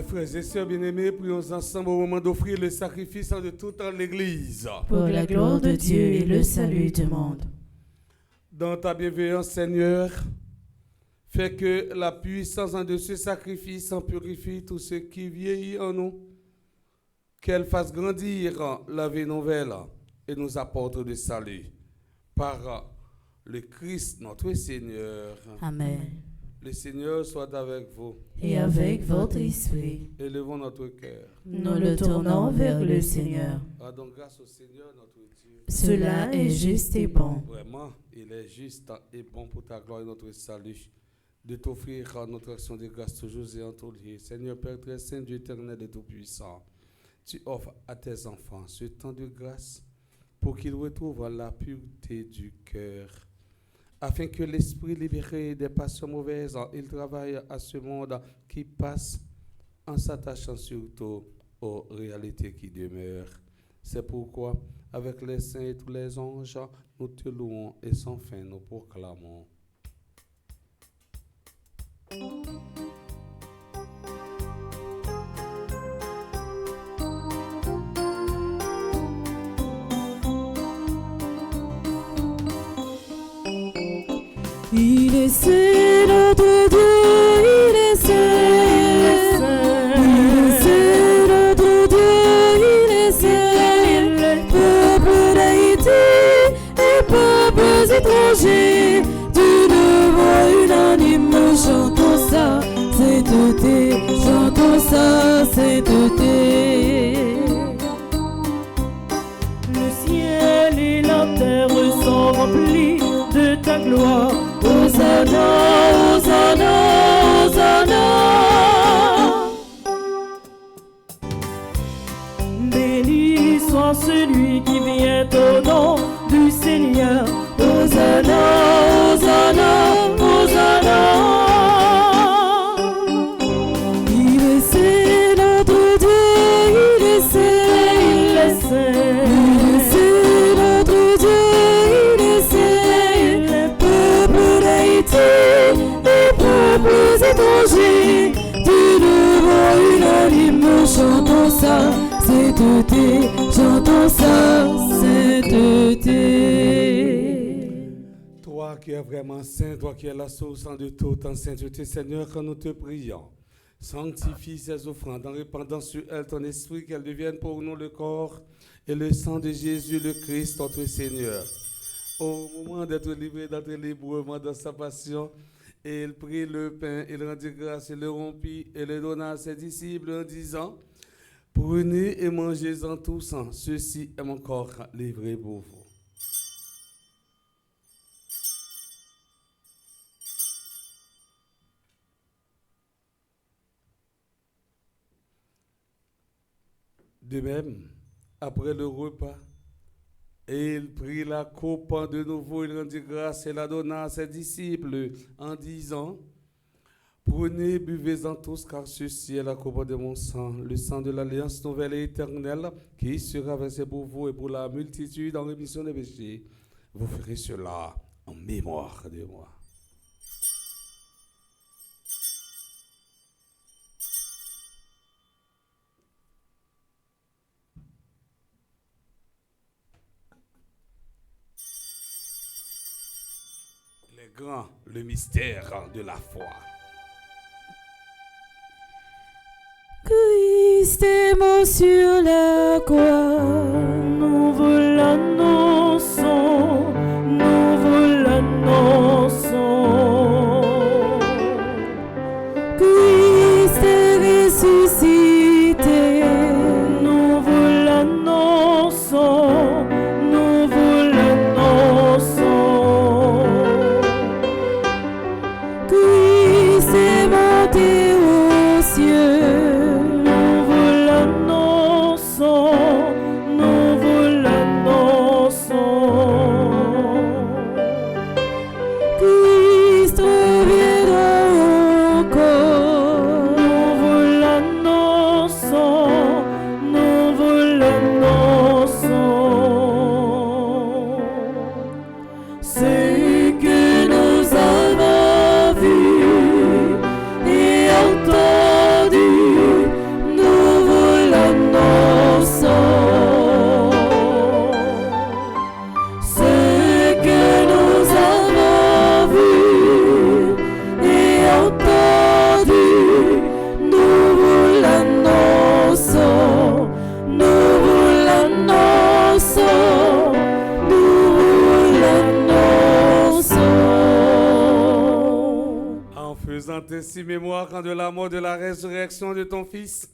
Frères et sœurs bien-aimés, prions ensemble au moment d'offrir le sacrifice de toute l'Église. Pour la gloire de Dieu et le salut du monde. Dans ta bienveillance, Seigneur, fais que la puissance de ce sacrifice en purifie tout ce qui vieillit en nous, qu'elle fasse grandir la vie nouvelle et nous apporte le salut. Par le Christ, notre Seigneur. Amen. Le Seigneur soit avec vous. Et avec votre esprit. Élevons notre cœur. Nous le tournons vers le Seigneur. Rendons grâce au Seigneur notre Dieu. Cela est juste et bon. Vraiment, il est juste et bon pour ta gloire et notre salut, de t'offrir notre action de grâce toujours et en tout lieu. Seigneur Père très saint, Dieu éternel et tout-puissant, tu offres à tes enfants ce temps de grâce pour qu'ils retrouvent la pureté du cœur, afin que l'esprit libéré des passions mauvaises, il travaille à ce monde qui passe en s'attachant surtout aux réalités qui demeurent. C'est pourquoi, avec les saints et tous les anges, nous te louons et sans fin nous proclamons. Il est saint, notre Dieu, il est saint. Il est saint, notre Dieu, il est saint. Le peuple d'Haïti qui es vraiment saint, toi qui es la source de toute en sainteté, Seigneur, quand nous te prions, sanctifie ces offrandes en répandant sur elles ton esprit, qu'elles deviennent pour nous le corps et le sang de Jésus le Christ, notre Seigneur. Au moment d'être livré, d'entrer librement dans sa passion, et il prit le pain, il rendit grâce, il le rompit et le donna à ses disciples en disant, prenez et mangez-en tous, ceci est mon corps livré pour vous. De même, après le repas, et il prit la coupe de nouveau, il rendit grâce et la donna à ses disciples en disant, prenez, buvez-en tous, car ceci est la coupe de mon sang, le sang de l'alliance nouvelle et éternelle, qui sera versé pour vous et pour la multitude en rémission des péchés. Vous ferez cela en mémoire de moi. Grand, le mystère de la foi. Christ est mort sur la croix, nous vous l'annonçons, nous vous l'annonçons. Christ est ressuscité, nous vous l'annonçons, nous vous l'annonçons. Christ est monté aux cieux, nous vous l'annonçons, nous vous l'annonçons. Christ reviendra encore, nous vous l'annonçons, nous vous l'annonçons. C'est que nous avons vu et entendu, nous vous l'annonçons. Ce que nous avons vu et entendu, nous vous l'annonçons, nous vous l'annonçons, nous vous l'annonçons. En faisant ainsi mémoire de la mort, de la résurrection de ton Fils,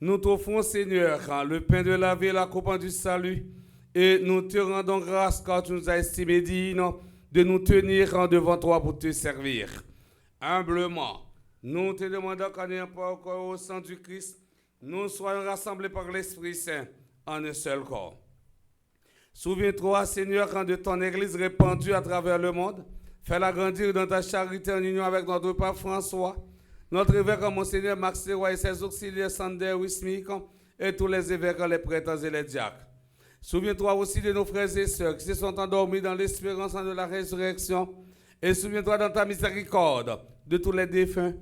nous t'offrons, Seigneur, le pain de la vie et la coupe du salut, et nous te rendons grâce car tu nous as estimés dignes de nous tenir devant toi pour te servir. Humblement, nous te demandons qu'en n'ayant pas encore au sang du Christ, nous soyons rassemblés par l'Esprit Saint en un seul corps. Souviens-toi, Seigneur, de ton Église répandue à travers le monde. Fais-la grandir dans ta charité en union avec notre Pape François, notre évêque Monseigneur Max Leroy et ses auxiliaires Sander Wismik et tous les évêques, les prêtres et les diacres. Souviens-toi aussi de nos frères et sœurs qui se sont endormis dans l'espérance de la résurrection. Et souviens-toi dans ta miséricorde de tous les défunts.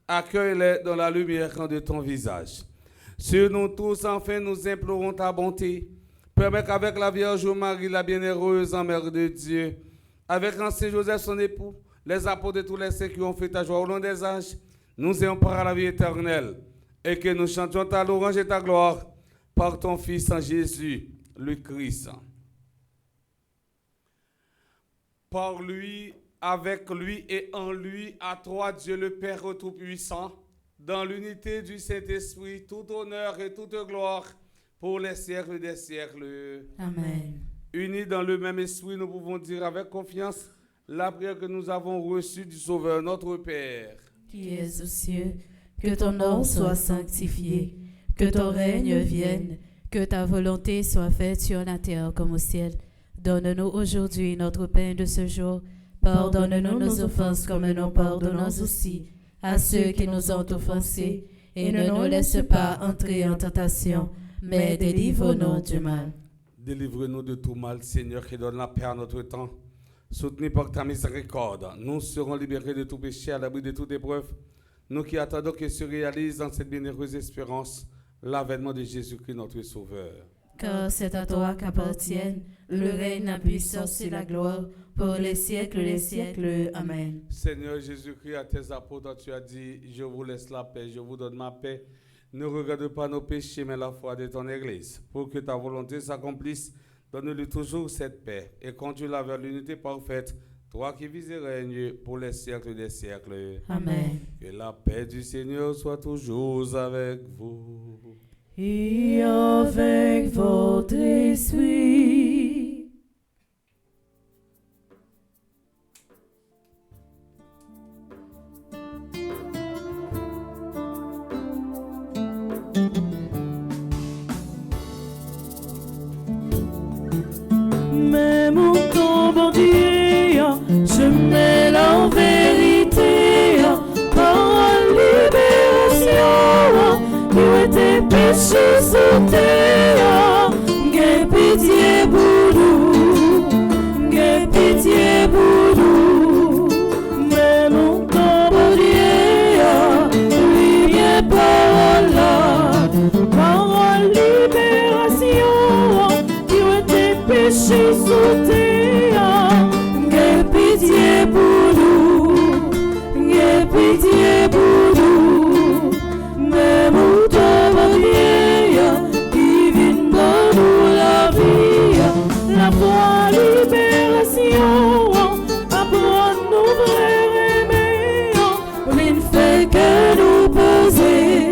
Accueille-les dans la lumière de ton visage. Sur nous tous, enfin, nous implorons ta bonté. Permets qu'avec la Vierge Marie, la bienheureuse Mère de Dieu, avec Saint Joseph, son époux, les apôtres de tous les saints qui ont fait ta joie au long des âges, nous ayons part à la vie éternelle et que nous chantions ta louange et ta gloire par ton Fils en Jésus, le Christ. Par lui, avec lui et en lui, à toi, Dieu le Père Tout-Puissant, dans l'unité du Saint-Esprit, tout honneur et toute gloire pour les siècles des siècles. Amen. Unis dans le même esprit, nous pouvons dire avec confiance la prière que nous avons reçue du Sauveur, notre Père. Qui es aux cieux, que ton nom soit sanctifié, que ton règne vienne, que ta volonté soit faite sur la terre comme au ciel. Donne-nous aujourd'hui notre pain de ce jour. Pardonne-nous nos offenses comme nous pardonnons aussi à ceux qui nous ont offensés. Et ne nous laisse pas entrer en tentation, mais délivre-nous du mal. Délivre-nous de tout mal, Seigneur, qui donne la paix à notre temps. Soutenu par ta miséricorde, nous serons libérés de tout péché, à l'abri de toute épreuve. Nous qui attendons que se réalise dans cette bienheureuse espérance l'avènement de Jésus-Christ, notre Sauveur. car c'est à toi qu'appartiennent le règne, la puissance et la gloire pour les siècles des siècles. Amen. Seigneur Jésus-Christ, à tes apôtres, tu as dit, je vous laisse la paix, je vous donne ma paix. Ne regarde pas nos péchés, mais la foi de ton Église. Pour que ta volonté s'accomplisse, donne-lui toujours cette paix et conduis-la vers l'unité parfaite, toi qui vis et règnes pour les siècles des siècles. Amen. Que la paix du Seigneur soit toujours avec vous. Et avec votre esprit. Même au temps, bon Dieu, je mets la vérité, par libération, qui était péché sous terre, que pitié pour nous, que pitié pour nous. Même au temps, bon Dieu, lui est par là, par libération, péché sous terre, que pitié pour nous, que pitié pour nous. Même au temps vieille, qui vient dans nous la vie, la foi, libération, apprendre nos vrais remèdes, il ne fait que nous poser,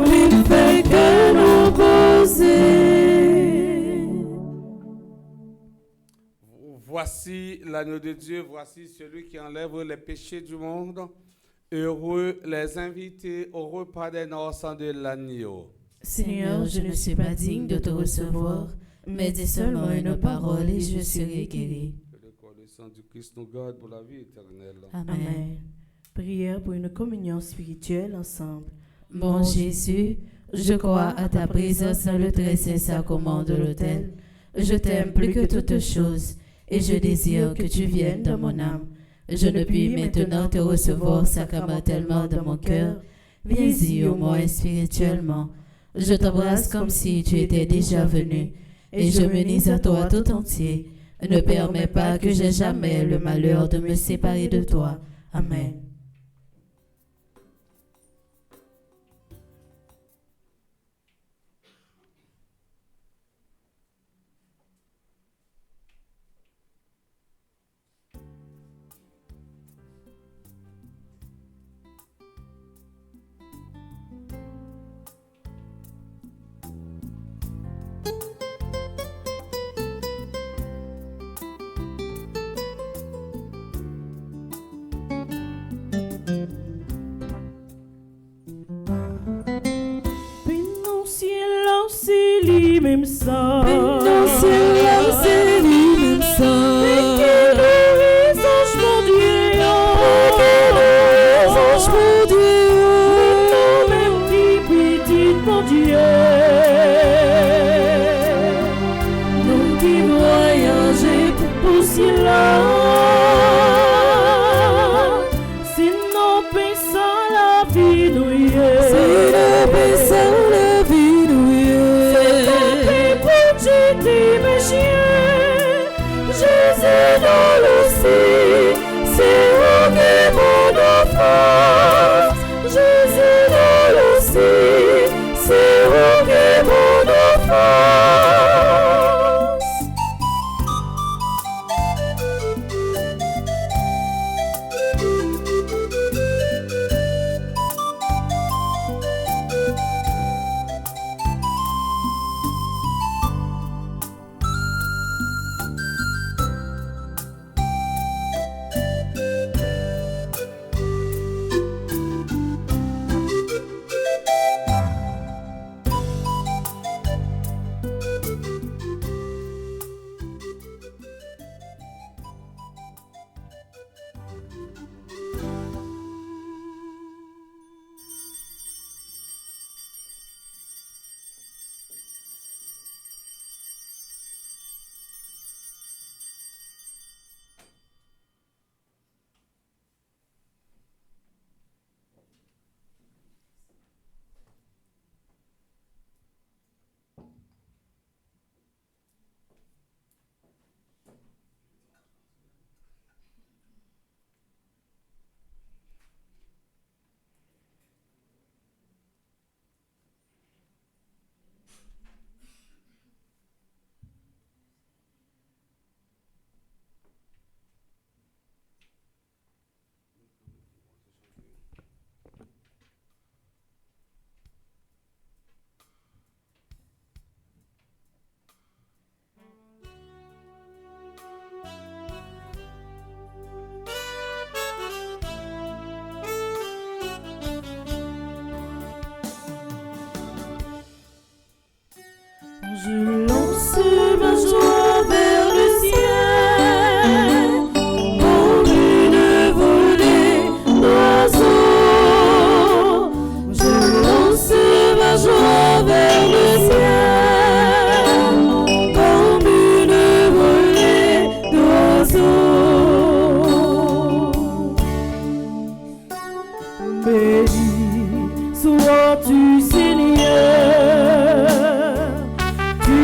il ne fait que nous poser. Voici l'agneau de Dieu, voici celui qui enlève les péchés du monde. Heureux les invités au repas des noces de l'agneau. Seigneur, je ne suis pas digne de te recevoir, mais dis seulement une parole et je serai guéri. Que le corps et le sang du Christ nous garde pour la vie éternelle. Amen. Prière pour une communion spirituelle ensemble. Mon Jésus, je crois à ta présence dans le très saint sacrement de l'autel. Je t'aime plus que toutes choses et je désire que tu viennes dans mon âme. Je ne puis maintenant te recevoir sacramentellement dans mon cœur. Viens-y au moins spirituellement. Je t'embrasse comme si tu étais déjà venu et je m'unis à toi tout entier. Ne permets pas que j'aie jamais le malheur de me séparer de toi. Amen. Même ça, c'est lui-même ça. mon Dieu, même qui petit mon Dieu, nous qui voyageons pour cela, sinon pensant la vie nous c'est le pensant la vie nous. Je lance ma joie vers le ciel, comme une volée d'oiseaux. Je lance ma joie vers le ciel, comme une volée d'oiseaux. Béni sois-tu, Seigneur, tu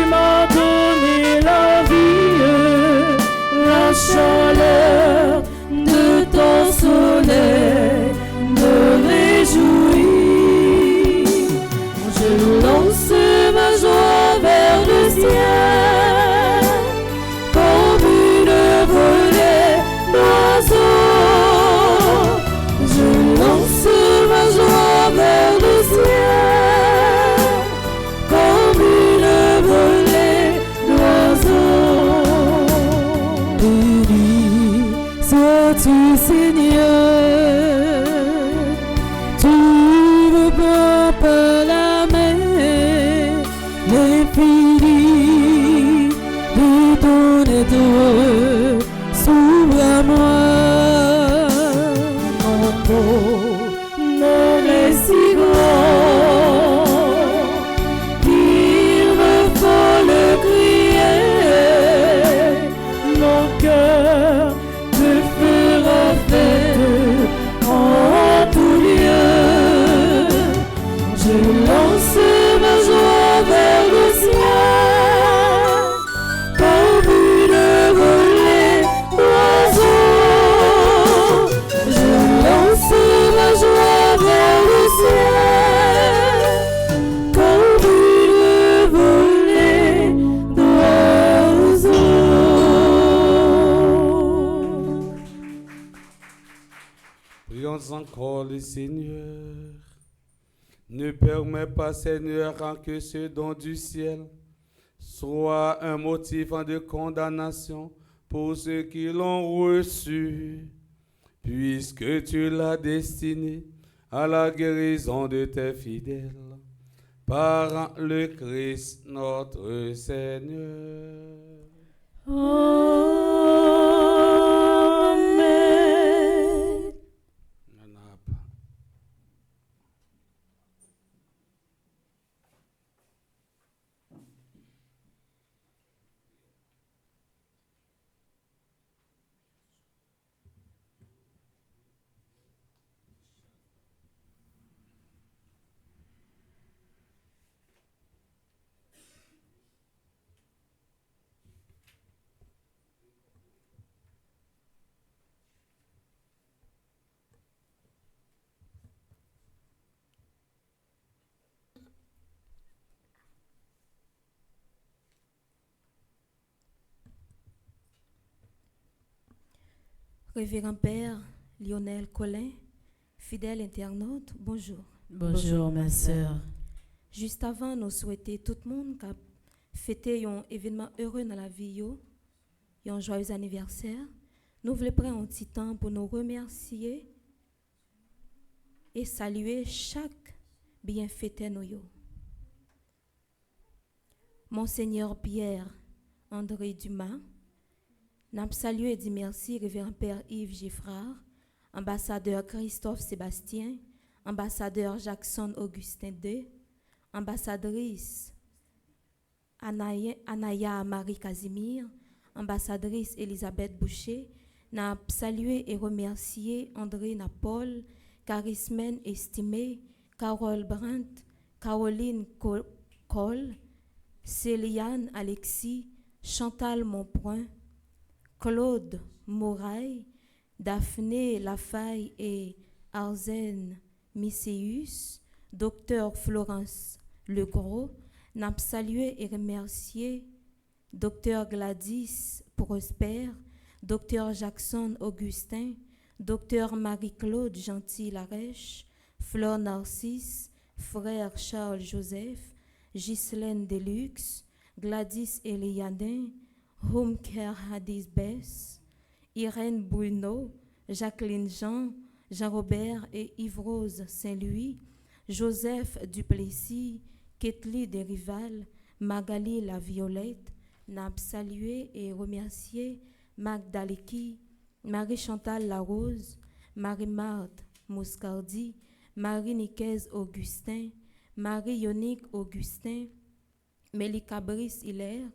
m'as donné la vie, la chaleur de ton soleil me réjouit. Je lance ma joie vers le ciel, comme une volée d'oiseaux. Je lance ma joie vers le ciel, comme une volée d'oiseaux. Béni sois-tu, Seigneur, tu me prends par la main, l'infini de ton aide s'ouvre à moi. Mon bonheur est si grand qu'il me faut le crier. Mon cœur te fera fête en tout lieu. Je lance ma joie vers le ciel, comme une volée d'oiseaux. Je lance ma joie vers le ciel, comme une volée d'oiseaux. Prions encore le Seigneur. Ne permets pas, Seigneur, que ce don du ciel soit un motif de condamnation pour ceux qui l'ont reçu, puisque tu l'as destiné à la guérison de tes fidèles, par le Christ notre Seigneur. Amen. Révérend Père Lionel Collin, fidèle internaute, bonjour. Bonjour, ma sœur. Juste avant, nous souhaitons tout le monde qui a fêté un événement heureux dans la vie, un joyeux anniversaire. Nous voulons prendre un petit temps pour nous remercier et saluer chaque bienfaiteur nous. Monseigneur Pierre André Dumas, nous saluons et dit merci, Révérend Père Yves Giffrard, ambassadeur Christophe Sébastien, ambassadeur Jackson Augustin II, ambassadrice Anaya Marie Casimir, ambassadrice Elisabeth Boucher. Nous saluons et remercier André Napol, Charismène estimé, Carole Brandt, Caroline Cole, Céliane Alexis, Chantal Monpoint, Claude Moraille, Daphné Lafaille et Arsène Misséus, Docteur Florence Legros. N'a salué et remercié Docteur Gladys Prosper, Docteur Jackson Augustin, Docteur Marie-Claude Gentil-Larèche, Fleur Narcisse, Frère Charles Joseph, Ghislaine Deluxe, Gladys Eliadin, Home Care Hadis Bess, Irène Bruno, Jacqueline Jean, Jean-Robert et Yves-Rose Saint-Louis, Joseph Duplessis, Ketli Desrival, Magali la Violette, n'a salué et remercié Magdaleki, Marie-Chantal la Rose, Marie-Marthe Moscardi, Marie-Nicaise Augustin, Marie-Yonique Augustin, Mélika Brice Hilaire,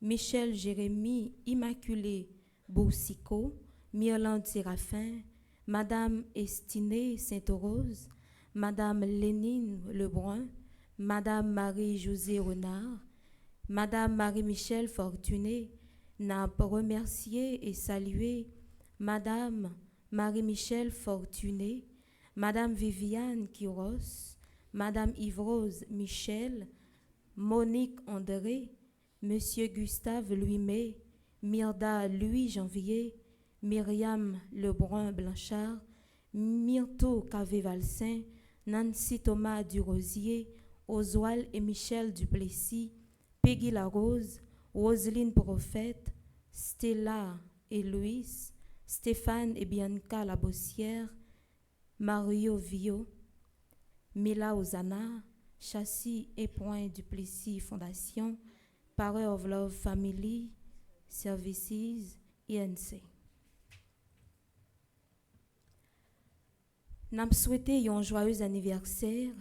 Michel Jérémy Immaculée Boussico, Myrlande Séraphin, Madame Estinée Sainte-Rose, Madame Lénine Lebrun, Madame Marie-Josée Renard, Madame Marie-Michel Fortuné, n'a remercié et salué Madame Marie-Michel Fortuné, Madame Viviane Quiros, Madame Yves-Rose Michel, Monique André, Monsieur Gustave Louis-May, Myrda Louis Janvier, Myriam Lebrun Blanchard, Myrto Cavé-Valsin, Nancy Thomas Durosier, Oswald et Michel Duplessis, Peggy Larose, Roselyne Prophète, Stella et Louis, Stéphane et Bianca Labossière, Mario Vio, Mila Ozana, Chassis et Point Duplessis Fondation, Power of Love Family Services, INC. Nous souhaitons un joyeux anniversaire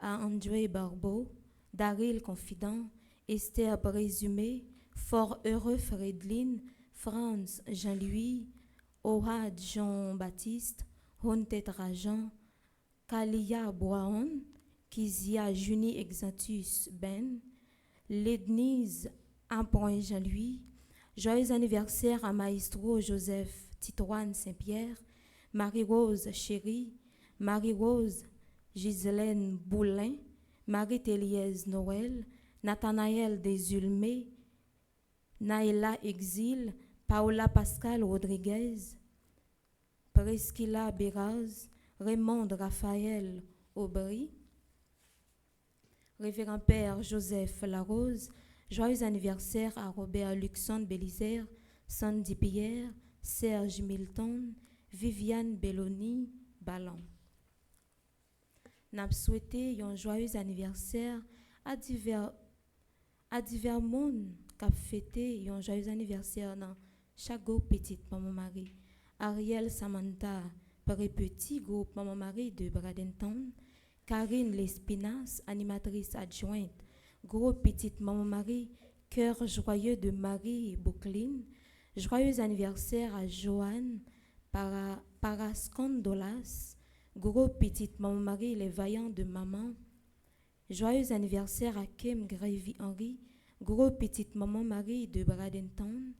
à André Barbeau, Daryl Confident, Esther Présumé, Fort Heureux Fredline, Franz Jean-Louis, Ohad Jean-Baptiste, Hontet Rajan, Kalia Boaon, Kizia Juni Exantus Ben, Lednise Ampouin Jean-Louis, joyeux anniversaire à Maestro Joseph Titoine Saint-Pierre, Marie-Rose Chéri, Marie-Rose Giselaine Boulin, Marie-Téliès Noël, Nathanaël Desulmé, Naïla Exil, Paola Pascal Rodriguez, Presquila Béraz, Raymond Raphaël Aubry, Révérend Père Joseph Larose, joyeux anniversaire à Robert Luxon Bélisaire, Sandy Pierre, Serge Milton, Viviane Belloni, Ballon. N'a souhaité un joyeux anniversaire à divers mondes qui ont fêté un joyeux anniversaire dans chaque groupe petite Maman Marie. Ariel Samantha, père petit groupe Maman Marie de Bradenton. Karine Lespinasse, animatrice adjointe, groupe petite Maman Marie, cœur joyeux de Marie Boucline. Joyeux anniversaire à Joanne Parascondolas, groupe petite Maman Marie, les vaillants de maman. Joyeux anniversaire à Kim Gravy Henry, groupe petite Maman Marie de Bradenton.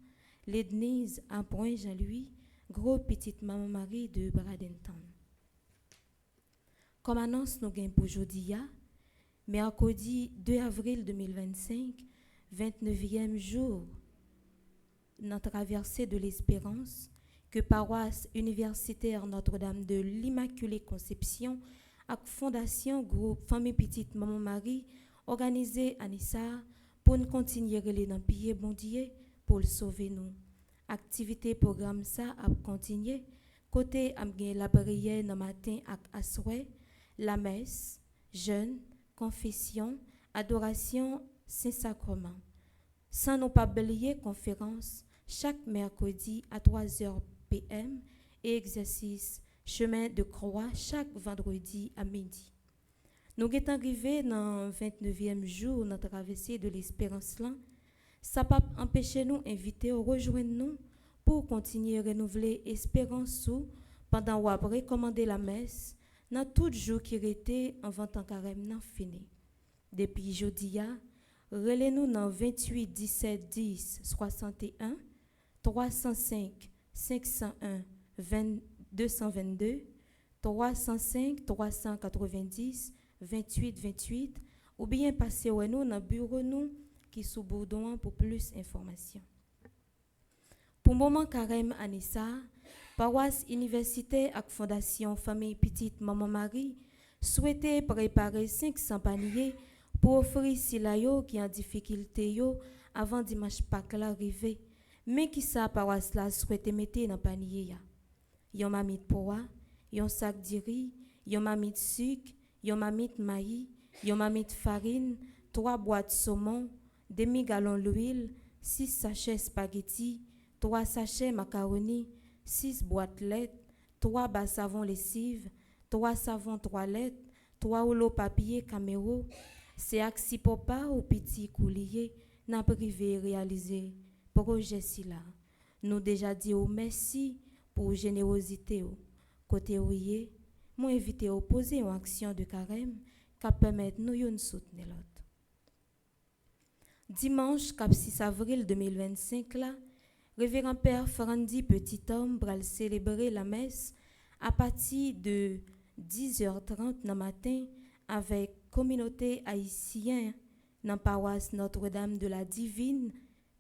Lednise Ampouin Jean-Louis, groupe petite Maman Marie de Bradenton. Comme annonce nous gagnons pour aujourd'hui, mercredi 2 avril 2025, 29e jour, notre traversée de l'espérance, que paroisse universitaire Notre-Dame de l'Immaculée Conception avec Fondation Groupe Famille Petite Maman Marie organisé à Nissa pour nous continuer les dans pied bon Dieu pour le sauver nous. Activité programme ça a continuer côté am la prière dans matin ak asoué, la messe, jeûne, confession, adoration, Saint-Sacrement. Sans nous pas oublier conférence chaque mercredi à 3h p.m. et exercice chemin de croix chaque vendredi à midi. Nous sommes arrivés dans le 29e jour de notre traversée de l'espérance là. Ça ne peut pas empêcher nous d'inviter à rejoindre nous pour continuer à renouveler l'espérance sous pendant ou après recommander la messe dans tout jour qui était avant temps carême nan fini. Depuis jeudi, relez-nous dans 28 17 10 61 305 501 222 305 390 28 28 ou bien passez nous dans bureau nous qui sous Bourdon pour plus d'informations. Pour moment carême Anissa, paroisse université avec Fondation Famille Petite Maman Marie souhaitait préparer 500 paniers pour offrir Silayo qui en difficulté yo avant dimanche Pâques l'arrivée, mais qui sa paroisse là souhaitait mettre dans panier ya. Yon mamite poa, yon sac de riz, yon mamite sucre, yon mamite maïs, yon mamite farine, 3 boîtes saumon, demi-gallon d'huile, 6 sachets spaghetti, 3 sachets macaroni, 6 boîtes lait, 3 bas savons lessive, 3 savons toilettes, 3 rouleaux papier caméro. C'est axi popa ou petit coulier, n'a privé réalisé projet si là. Nous déjà dit au merci pour générosité. Côté ouillé, moi invité à poser une action de carême qui permet nous de soutenir l'autre. Dimanche, 6 avril 2025, là, Révérend Père Frandi Petit Homme va célébrer la messe à partir de 10h30 dans le matin avec communauté haïtienne dans la paroisse Notre-Dame de la Divine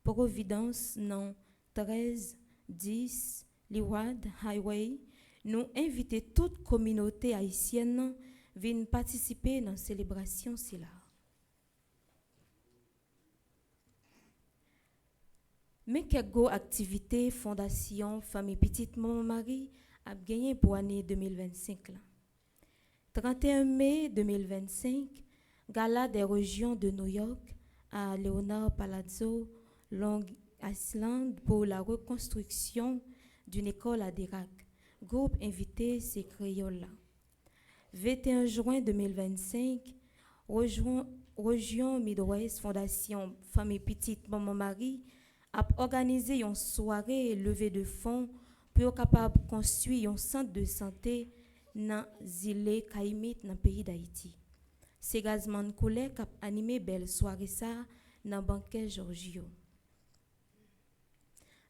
Providence dans 1310 Leeward Highway. Nous invitons toute communauté haïtienne à venir participer dans la célébration. Mais quelques activités Fondation Famille Petite Maman Marie a gagné pour l'année 2025. 31 mai 2025, Gala des régions de New York à Leonard Palazzo, Long Island pour la reconstruction d'une école à Dirac. Groupe invité, c'est Créole. 21 juin 2025, Région Midwest Fondation Famille Petite Maman Marie a organisé une soirée levée de fonds pour être capable de construire un centre de santé dans l'île Kaimit dans le pays d'Haïti. C'est Gazman Koulé qui a animé belle soirée ça dans le banquet Giorgio.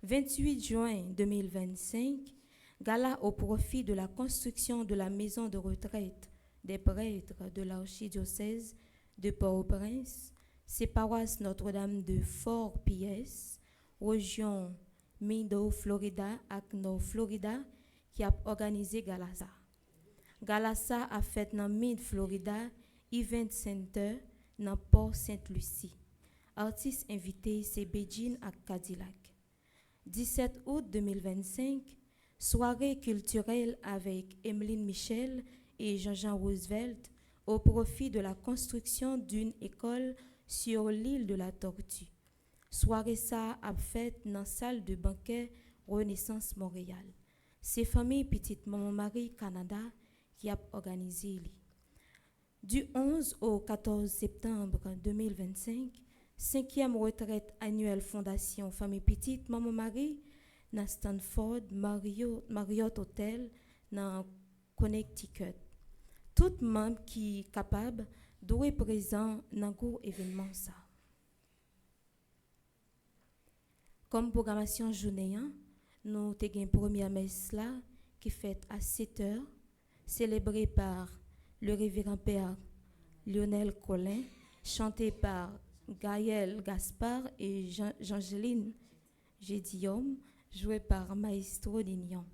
28 juin 2025, gala au profit de la construction de la maison de retraite des prêtres de l'archidiocèse de Port-au-Prince, c'est paroisse Notre-Dame de Fort-Pierce, région Middle Florida et North Florida qui a organisé Galasa. Galasa a fait dans Mid Florida Event Center dans Port Sainte-Lucie. Artistes invités c'est Beijing et Cadillac. 17 août 2025, soirée culturelle avec Emeline Michel et Jean-Jean Roosevelt au profit de la construction d'une école sur l'île de la Tortue. Soirée ça a fait dans la salle de banquet Renaissance Montréal. C'est famille Petite Maman Marie Canada qui a organisé. Du 11 au 14 septembre 2025, 5e retraite annuelle Fondation Famille Petite Maman Marie dans Stanford Marriott Hotel dans Connecticut. Tout membre qui est capable doit être présent dans le événement ça. Comme programmation journée, nous avons une première messe là qui est faite à 7h, célébrée par le révérend Père Lionel Collin, chanté par Gaël Gaspard et Jeangeline Gédium, joué par Maestro Lignon.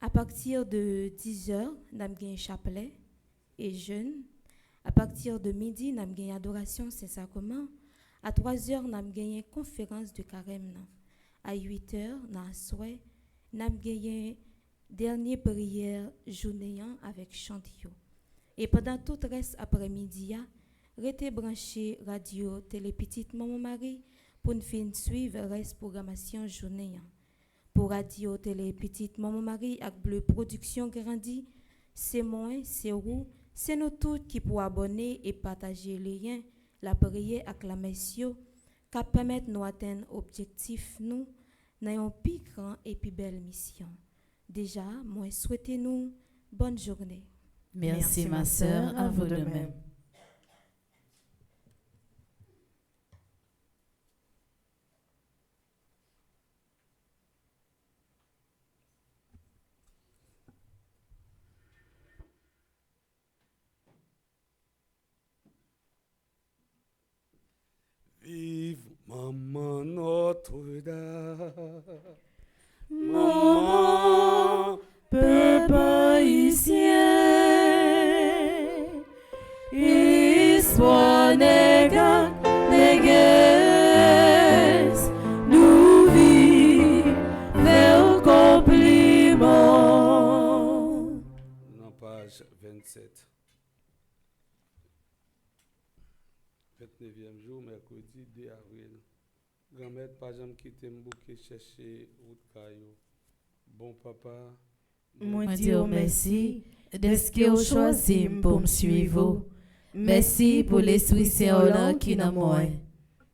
À partir de 10h, nous avons un chapelet et jeûne. À partir de midi, nous avons une adoration Saint-Sacrement. À 3h, nous avons une conférence de carême. À 8h, nous avons une dernière prière journée avec chantio. Et pendant tout le reste après-midi, restez branché radio Télé Petite Maman Marie pour nous faire suivre le reste programmation journée. Pour radio Télé Petite Maman Marie avec Bleu Production Grandi, c'est moi, c'est vous, c'est nous tous qui pour abonner et partager les liens, la prière avec la messieurs, qui permettent nous atteindre l'objectif nous dans une plus grande et plus belle mission. Déjà, moi souhaitez-nous bonne journée. Merci ma sœur, à vous de même. Vive Maman Notre-Dame, Maman, peuple haïtien, histoire négat, négaise, nous vivons vers compliment. dans page 27. 29e jour, mercredi 2 avril. Grand-mère, pas jamais quitter m'bouquet chercher route caillou. Bon papa, moi dire merci de ce que vous choisi pour me suivre. Merci pour l'esprit saint qui n'a moi.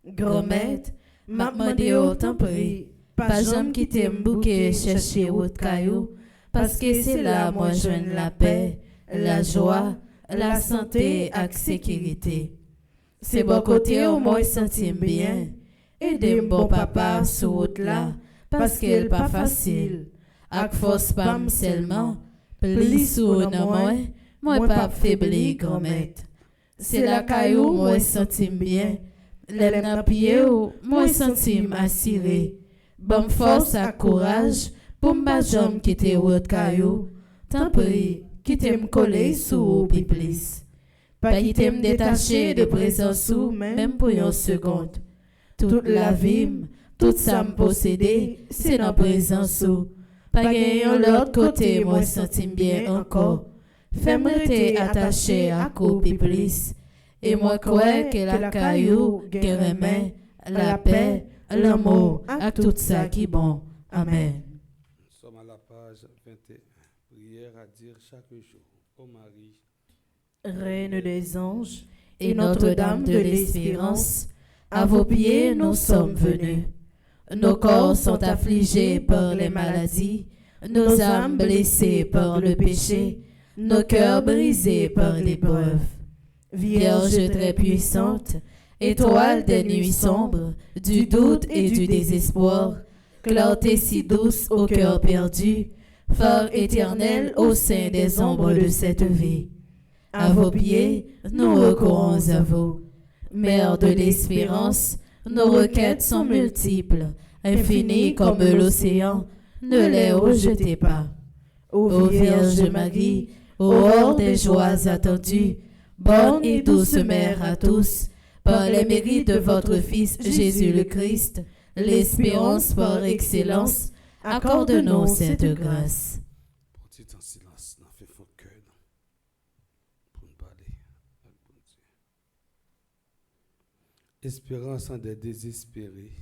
Grand-mère, m'a demandé autant prix, pas jamais quitter m'bouquet chercher route caillou, parce que c'est là moi joindre la paix, la joie, la santé et la sécurité. C'est bon côté où moi sentir bien. Aidez bon papa sur route là, parce qu'elle pas facile. Ak force pas seulement, pli sous moi pas faibli grand-mère. C'est la caillou moi sentir bien. L'aime n'a pied moi sentir assuré. Bonne force à courage pour m'ba jam quitter route caillou. Tant pis, quitter me coller sous piplis. Pas quitter me détacher de présence ou même pour une seconde. Toute la vie, tout ça me posséder, c'est dans présence ou. Pas gagner l'autre côté, moi sentir bien encore. Fais-moi rester attaché à couper plus. Et moi crois que la caillou, guérin, la paix, l'amour, à tout ça qui est bon. Amen. Nous sommes à la page 21. Prière à dire chaque jour. Ô Marie, Reine des anges et Notre-Dame de l'Espérance, à vos pieds nous sommes venus. Nos corps sont affligés par les maladies, nos âmes blessées par le péché, nos cœurs brisés par l'épreuve. Vierge très puissante, étoile des nuits sombres, du doute et du désespoir, clarté si douce au cœur perdu, phare éternel au sein des ombres de cette vie. À vos pieds, nous recourons à vous. Mère de l'espérance, nos requêtes sont multiples, infinies comme l'océan, ne les rejetez pas. Ô Vierge Marie, ô hors des joies attendues, bonne et douce Mère à tous, par les mérites de votre Fils Jésus le Christ, l'espérance par excellence, accorde-nous cette grâce. petit en silence, n'en fait fort cœur, pour nous parler. Espérance en des désespérés.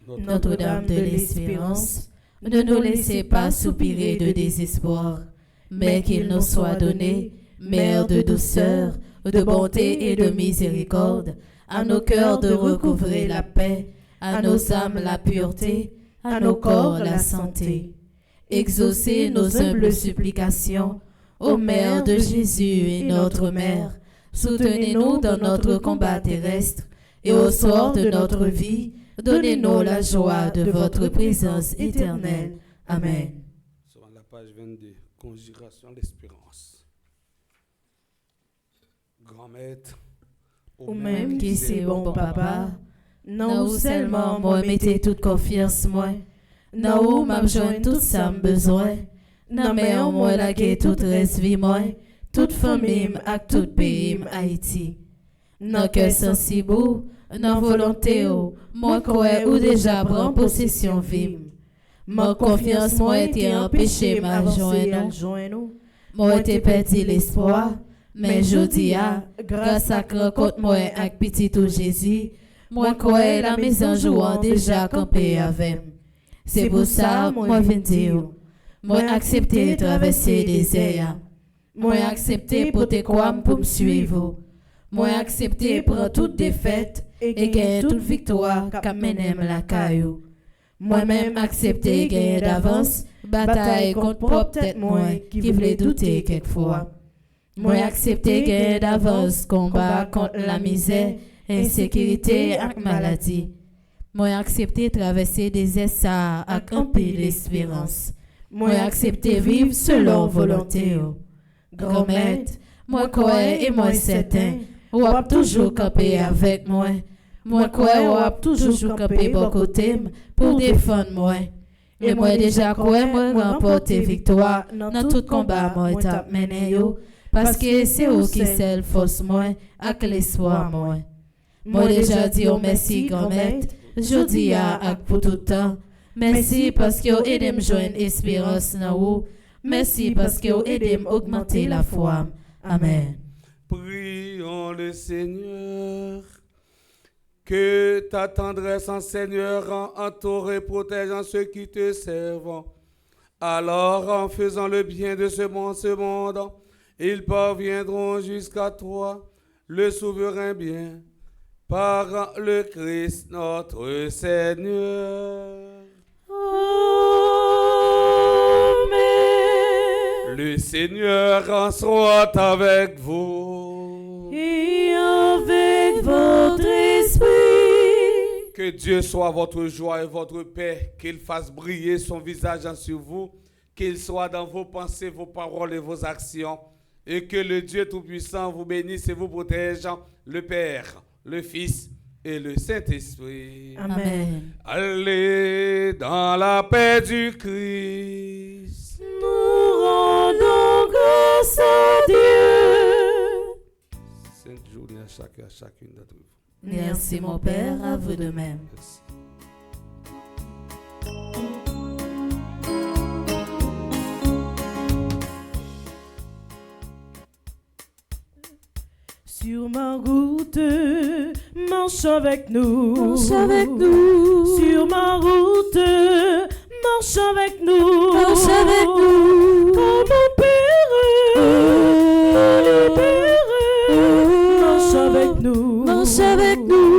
Notre-Dame de l'Espérance, ne nous laissez pas soupirer de désespoir, mais qu'il nous soit donné, Mère de douceur, de bonté et de miséricorde, à nos cœurs de recouvrer la paix, à nos âmes la pureté, à nos corps la santé. Exaucez nos humbles supplications, ô Mère de Jésus et notre Mère, soutenez-nous dans notre combat terrestre, et au soir de notre vie, donnez-nous la joie de votre présence éternelle. Amen. Sur la page 22, Conjuration de l'espérance. Grand-maître, Ou même qui c'est bon papa, non ou seulement moi mettez toute confiance moi, non ou m'a besoin tout ça me besoin, non mais en moi la que toute reste vie moi, toute famille ak tout pays Haïti. Non que sensible, non volonté moi crois ou déjà prend possession vie. Mon confiance moi était empêché m'a joindre. Moi était perdu l'espoir. Mais je dis, grâce à rencontre moi avec petit tout Jésus, moi crois la maison jouant déjà campé avec. C'est pour ça moi viens dire, moi accepter traverser des airs, moi accepter pour te croire pour me suivre, moi accepter prendre toute défaite et gagner toute victoire qu'a mené la caillou. Moi-même accepter gagner d'avance bataille contre propre tête moi qui voulait douter quelquefois. Moi accepter gagner d'avance combat contre la misère, insécurité et maladie. Moi accepter traverser des essais avec un peu l'espérance. Moi accepter vivre selon volonté. Grand-mère, moi crois et moi certain, ou a toujours campé avec moi. Moi crois ou a toujours campé bon côté pour défendre moi. Et moi déjà crois moi remporter victoire dans tout combat moi t'a mené yo. Parce que c'est eux qui sont force moi, avec l'espoir moi. Moi déjà dit oh merci grand-mère, je dis pour tout le temps. Merci parce que vous aidez me joindre espérance dans vous. Merci parce que vous aidez me augmenter la foi. Amen. Prions le Seigneur. Que ta tendresse en Seigneur entoure et protège en ceux qui te servent. Alors, en faisant le bien de ce monde, ils parviendront jusqu'à toi, le souverain bien, par le Christ notre Seigneur. Amen. Le Seigneur soit avec vous. Et avec votre esprit. Que Dieu soit votre joie et votre paix, qu'il fasse briller son visage sur vous, qu'il soit dans vos pensées, vos paroles et vos actions, et que le Dieu Tout-Puissant vous bénisse et vous protège, le Père, le Fils et le Saint-Esprit. Amen. Allez dans la paix du Christ. Nous rendons grâce à Dieu. Sainte journée à chacun, à chacune d'entre vous. Merci mon Père, à vous de même. Merci. Sur ma route, marche avec nous. Marche avec nous. Sur ma route, marche avec nous. Marche avec nous. Comme mon Père, mon Père, marche avec nous. Marche avec nous.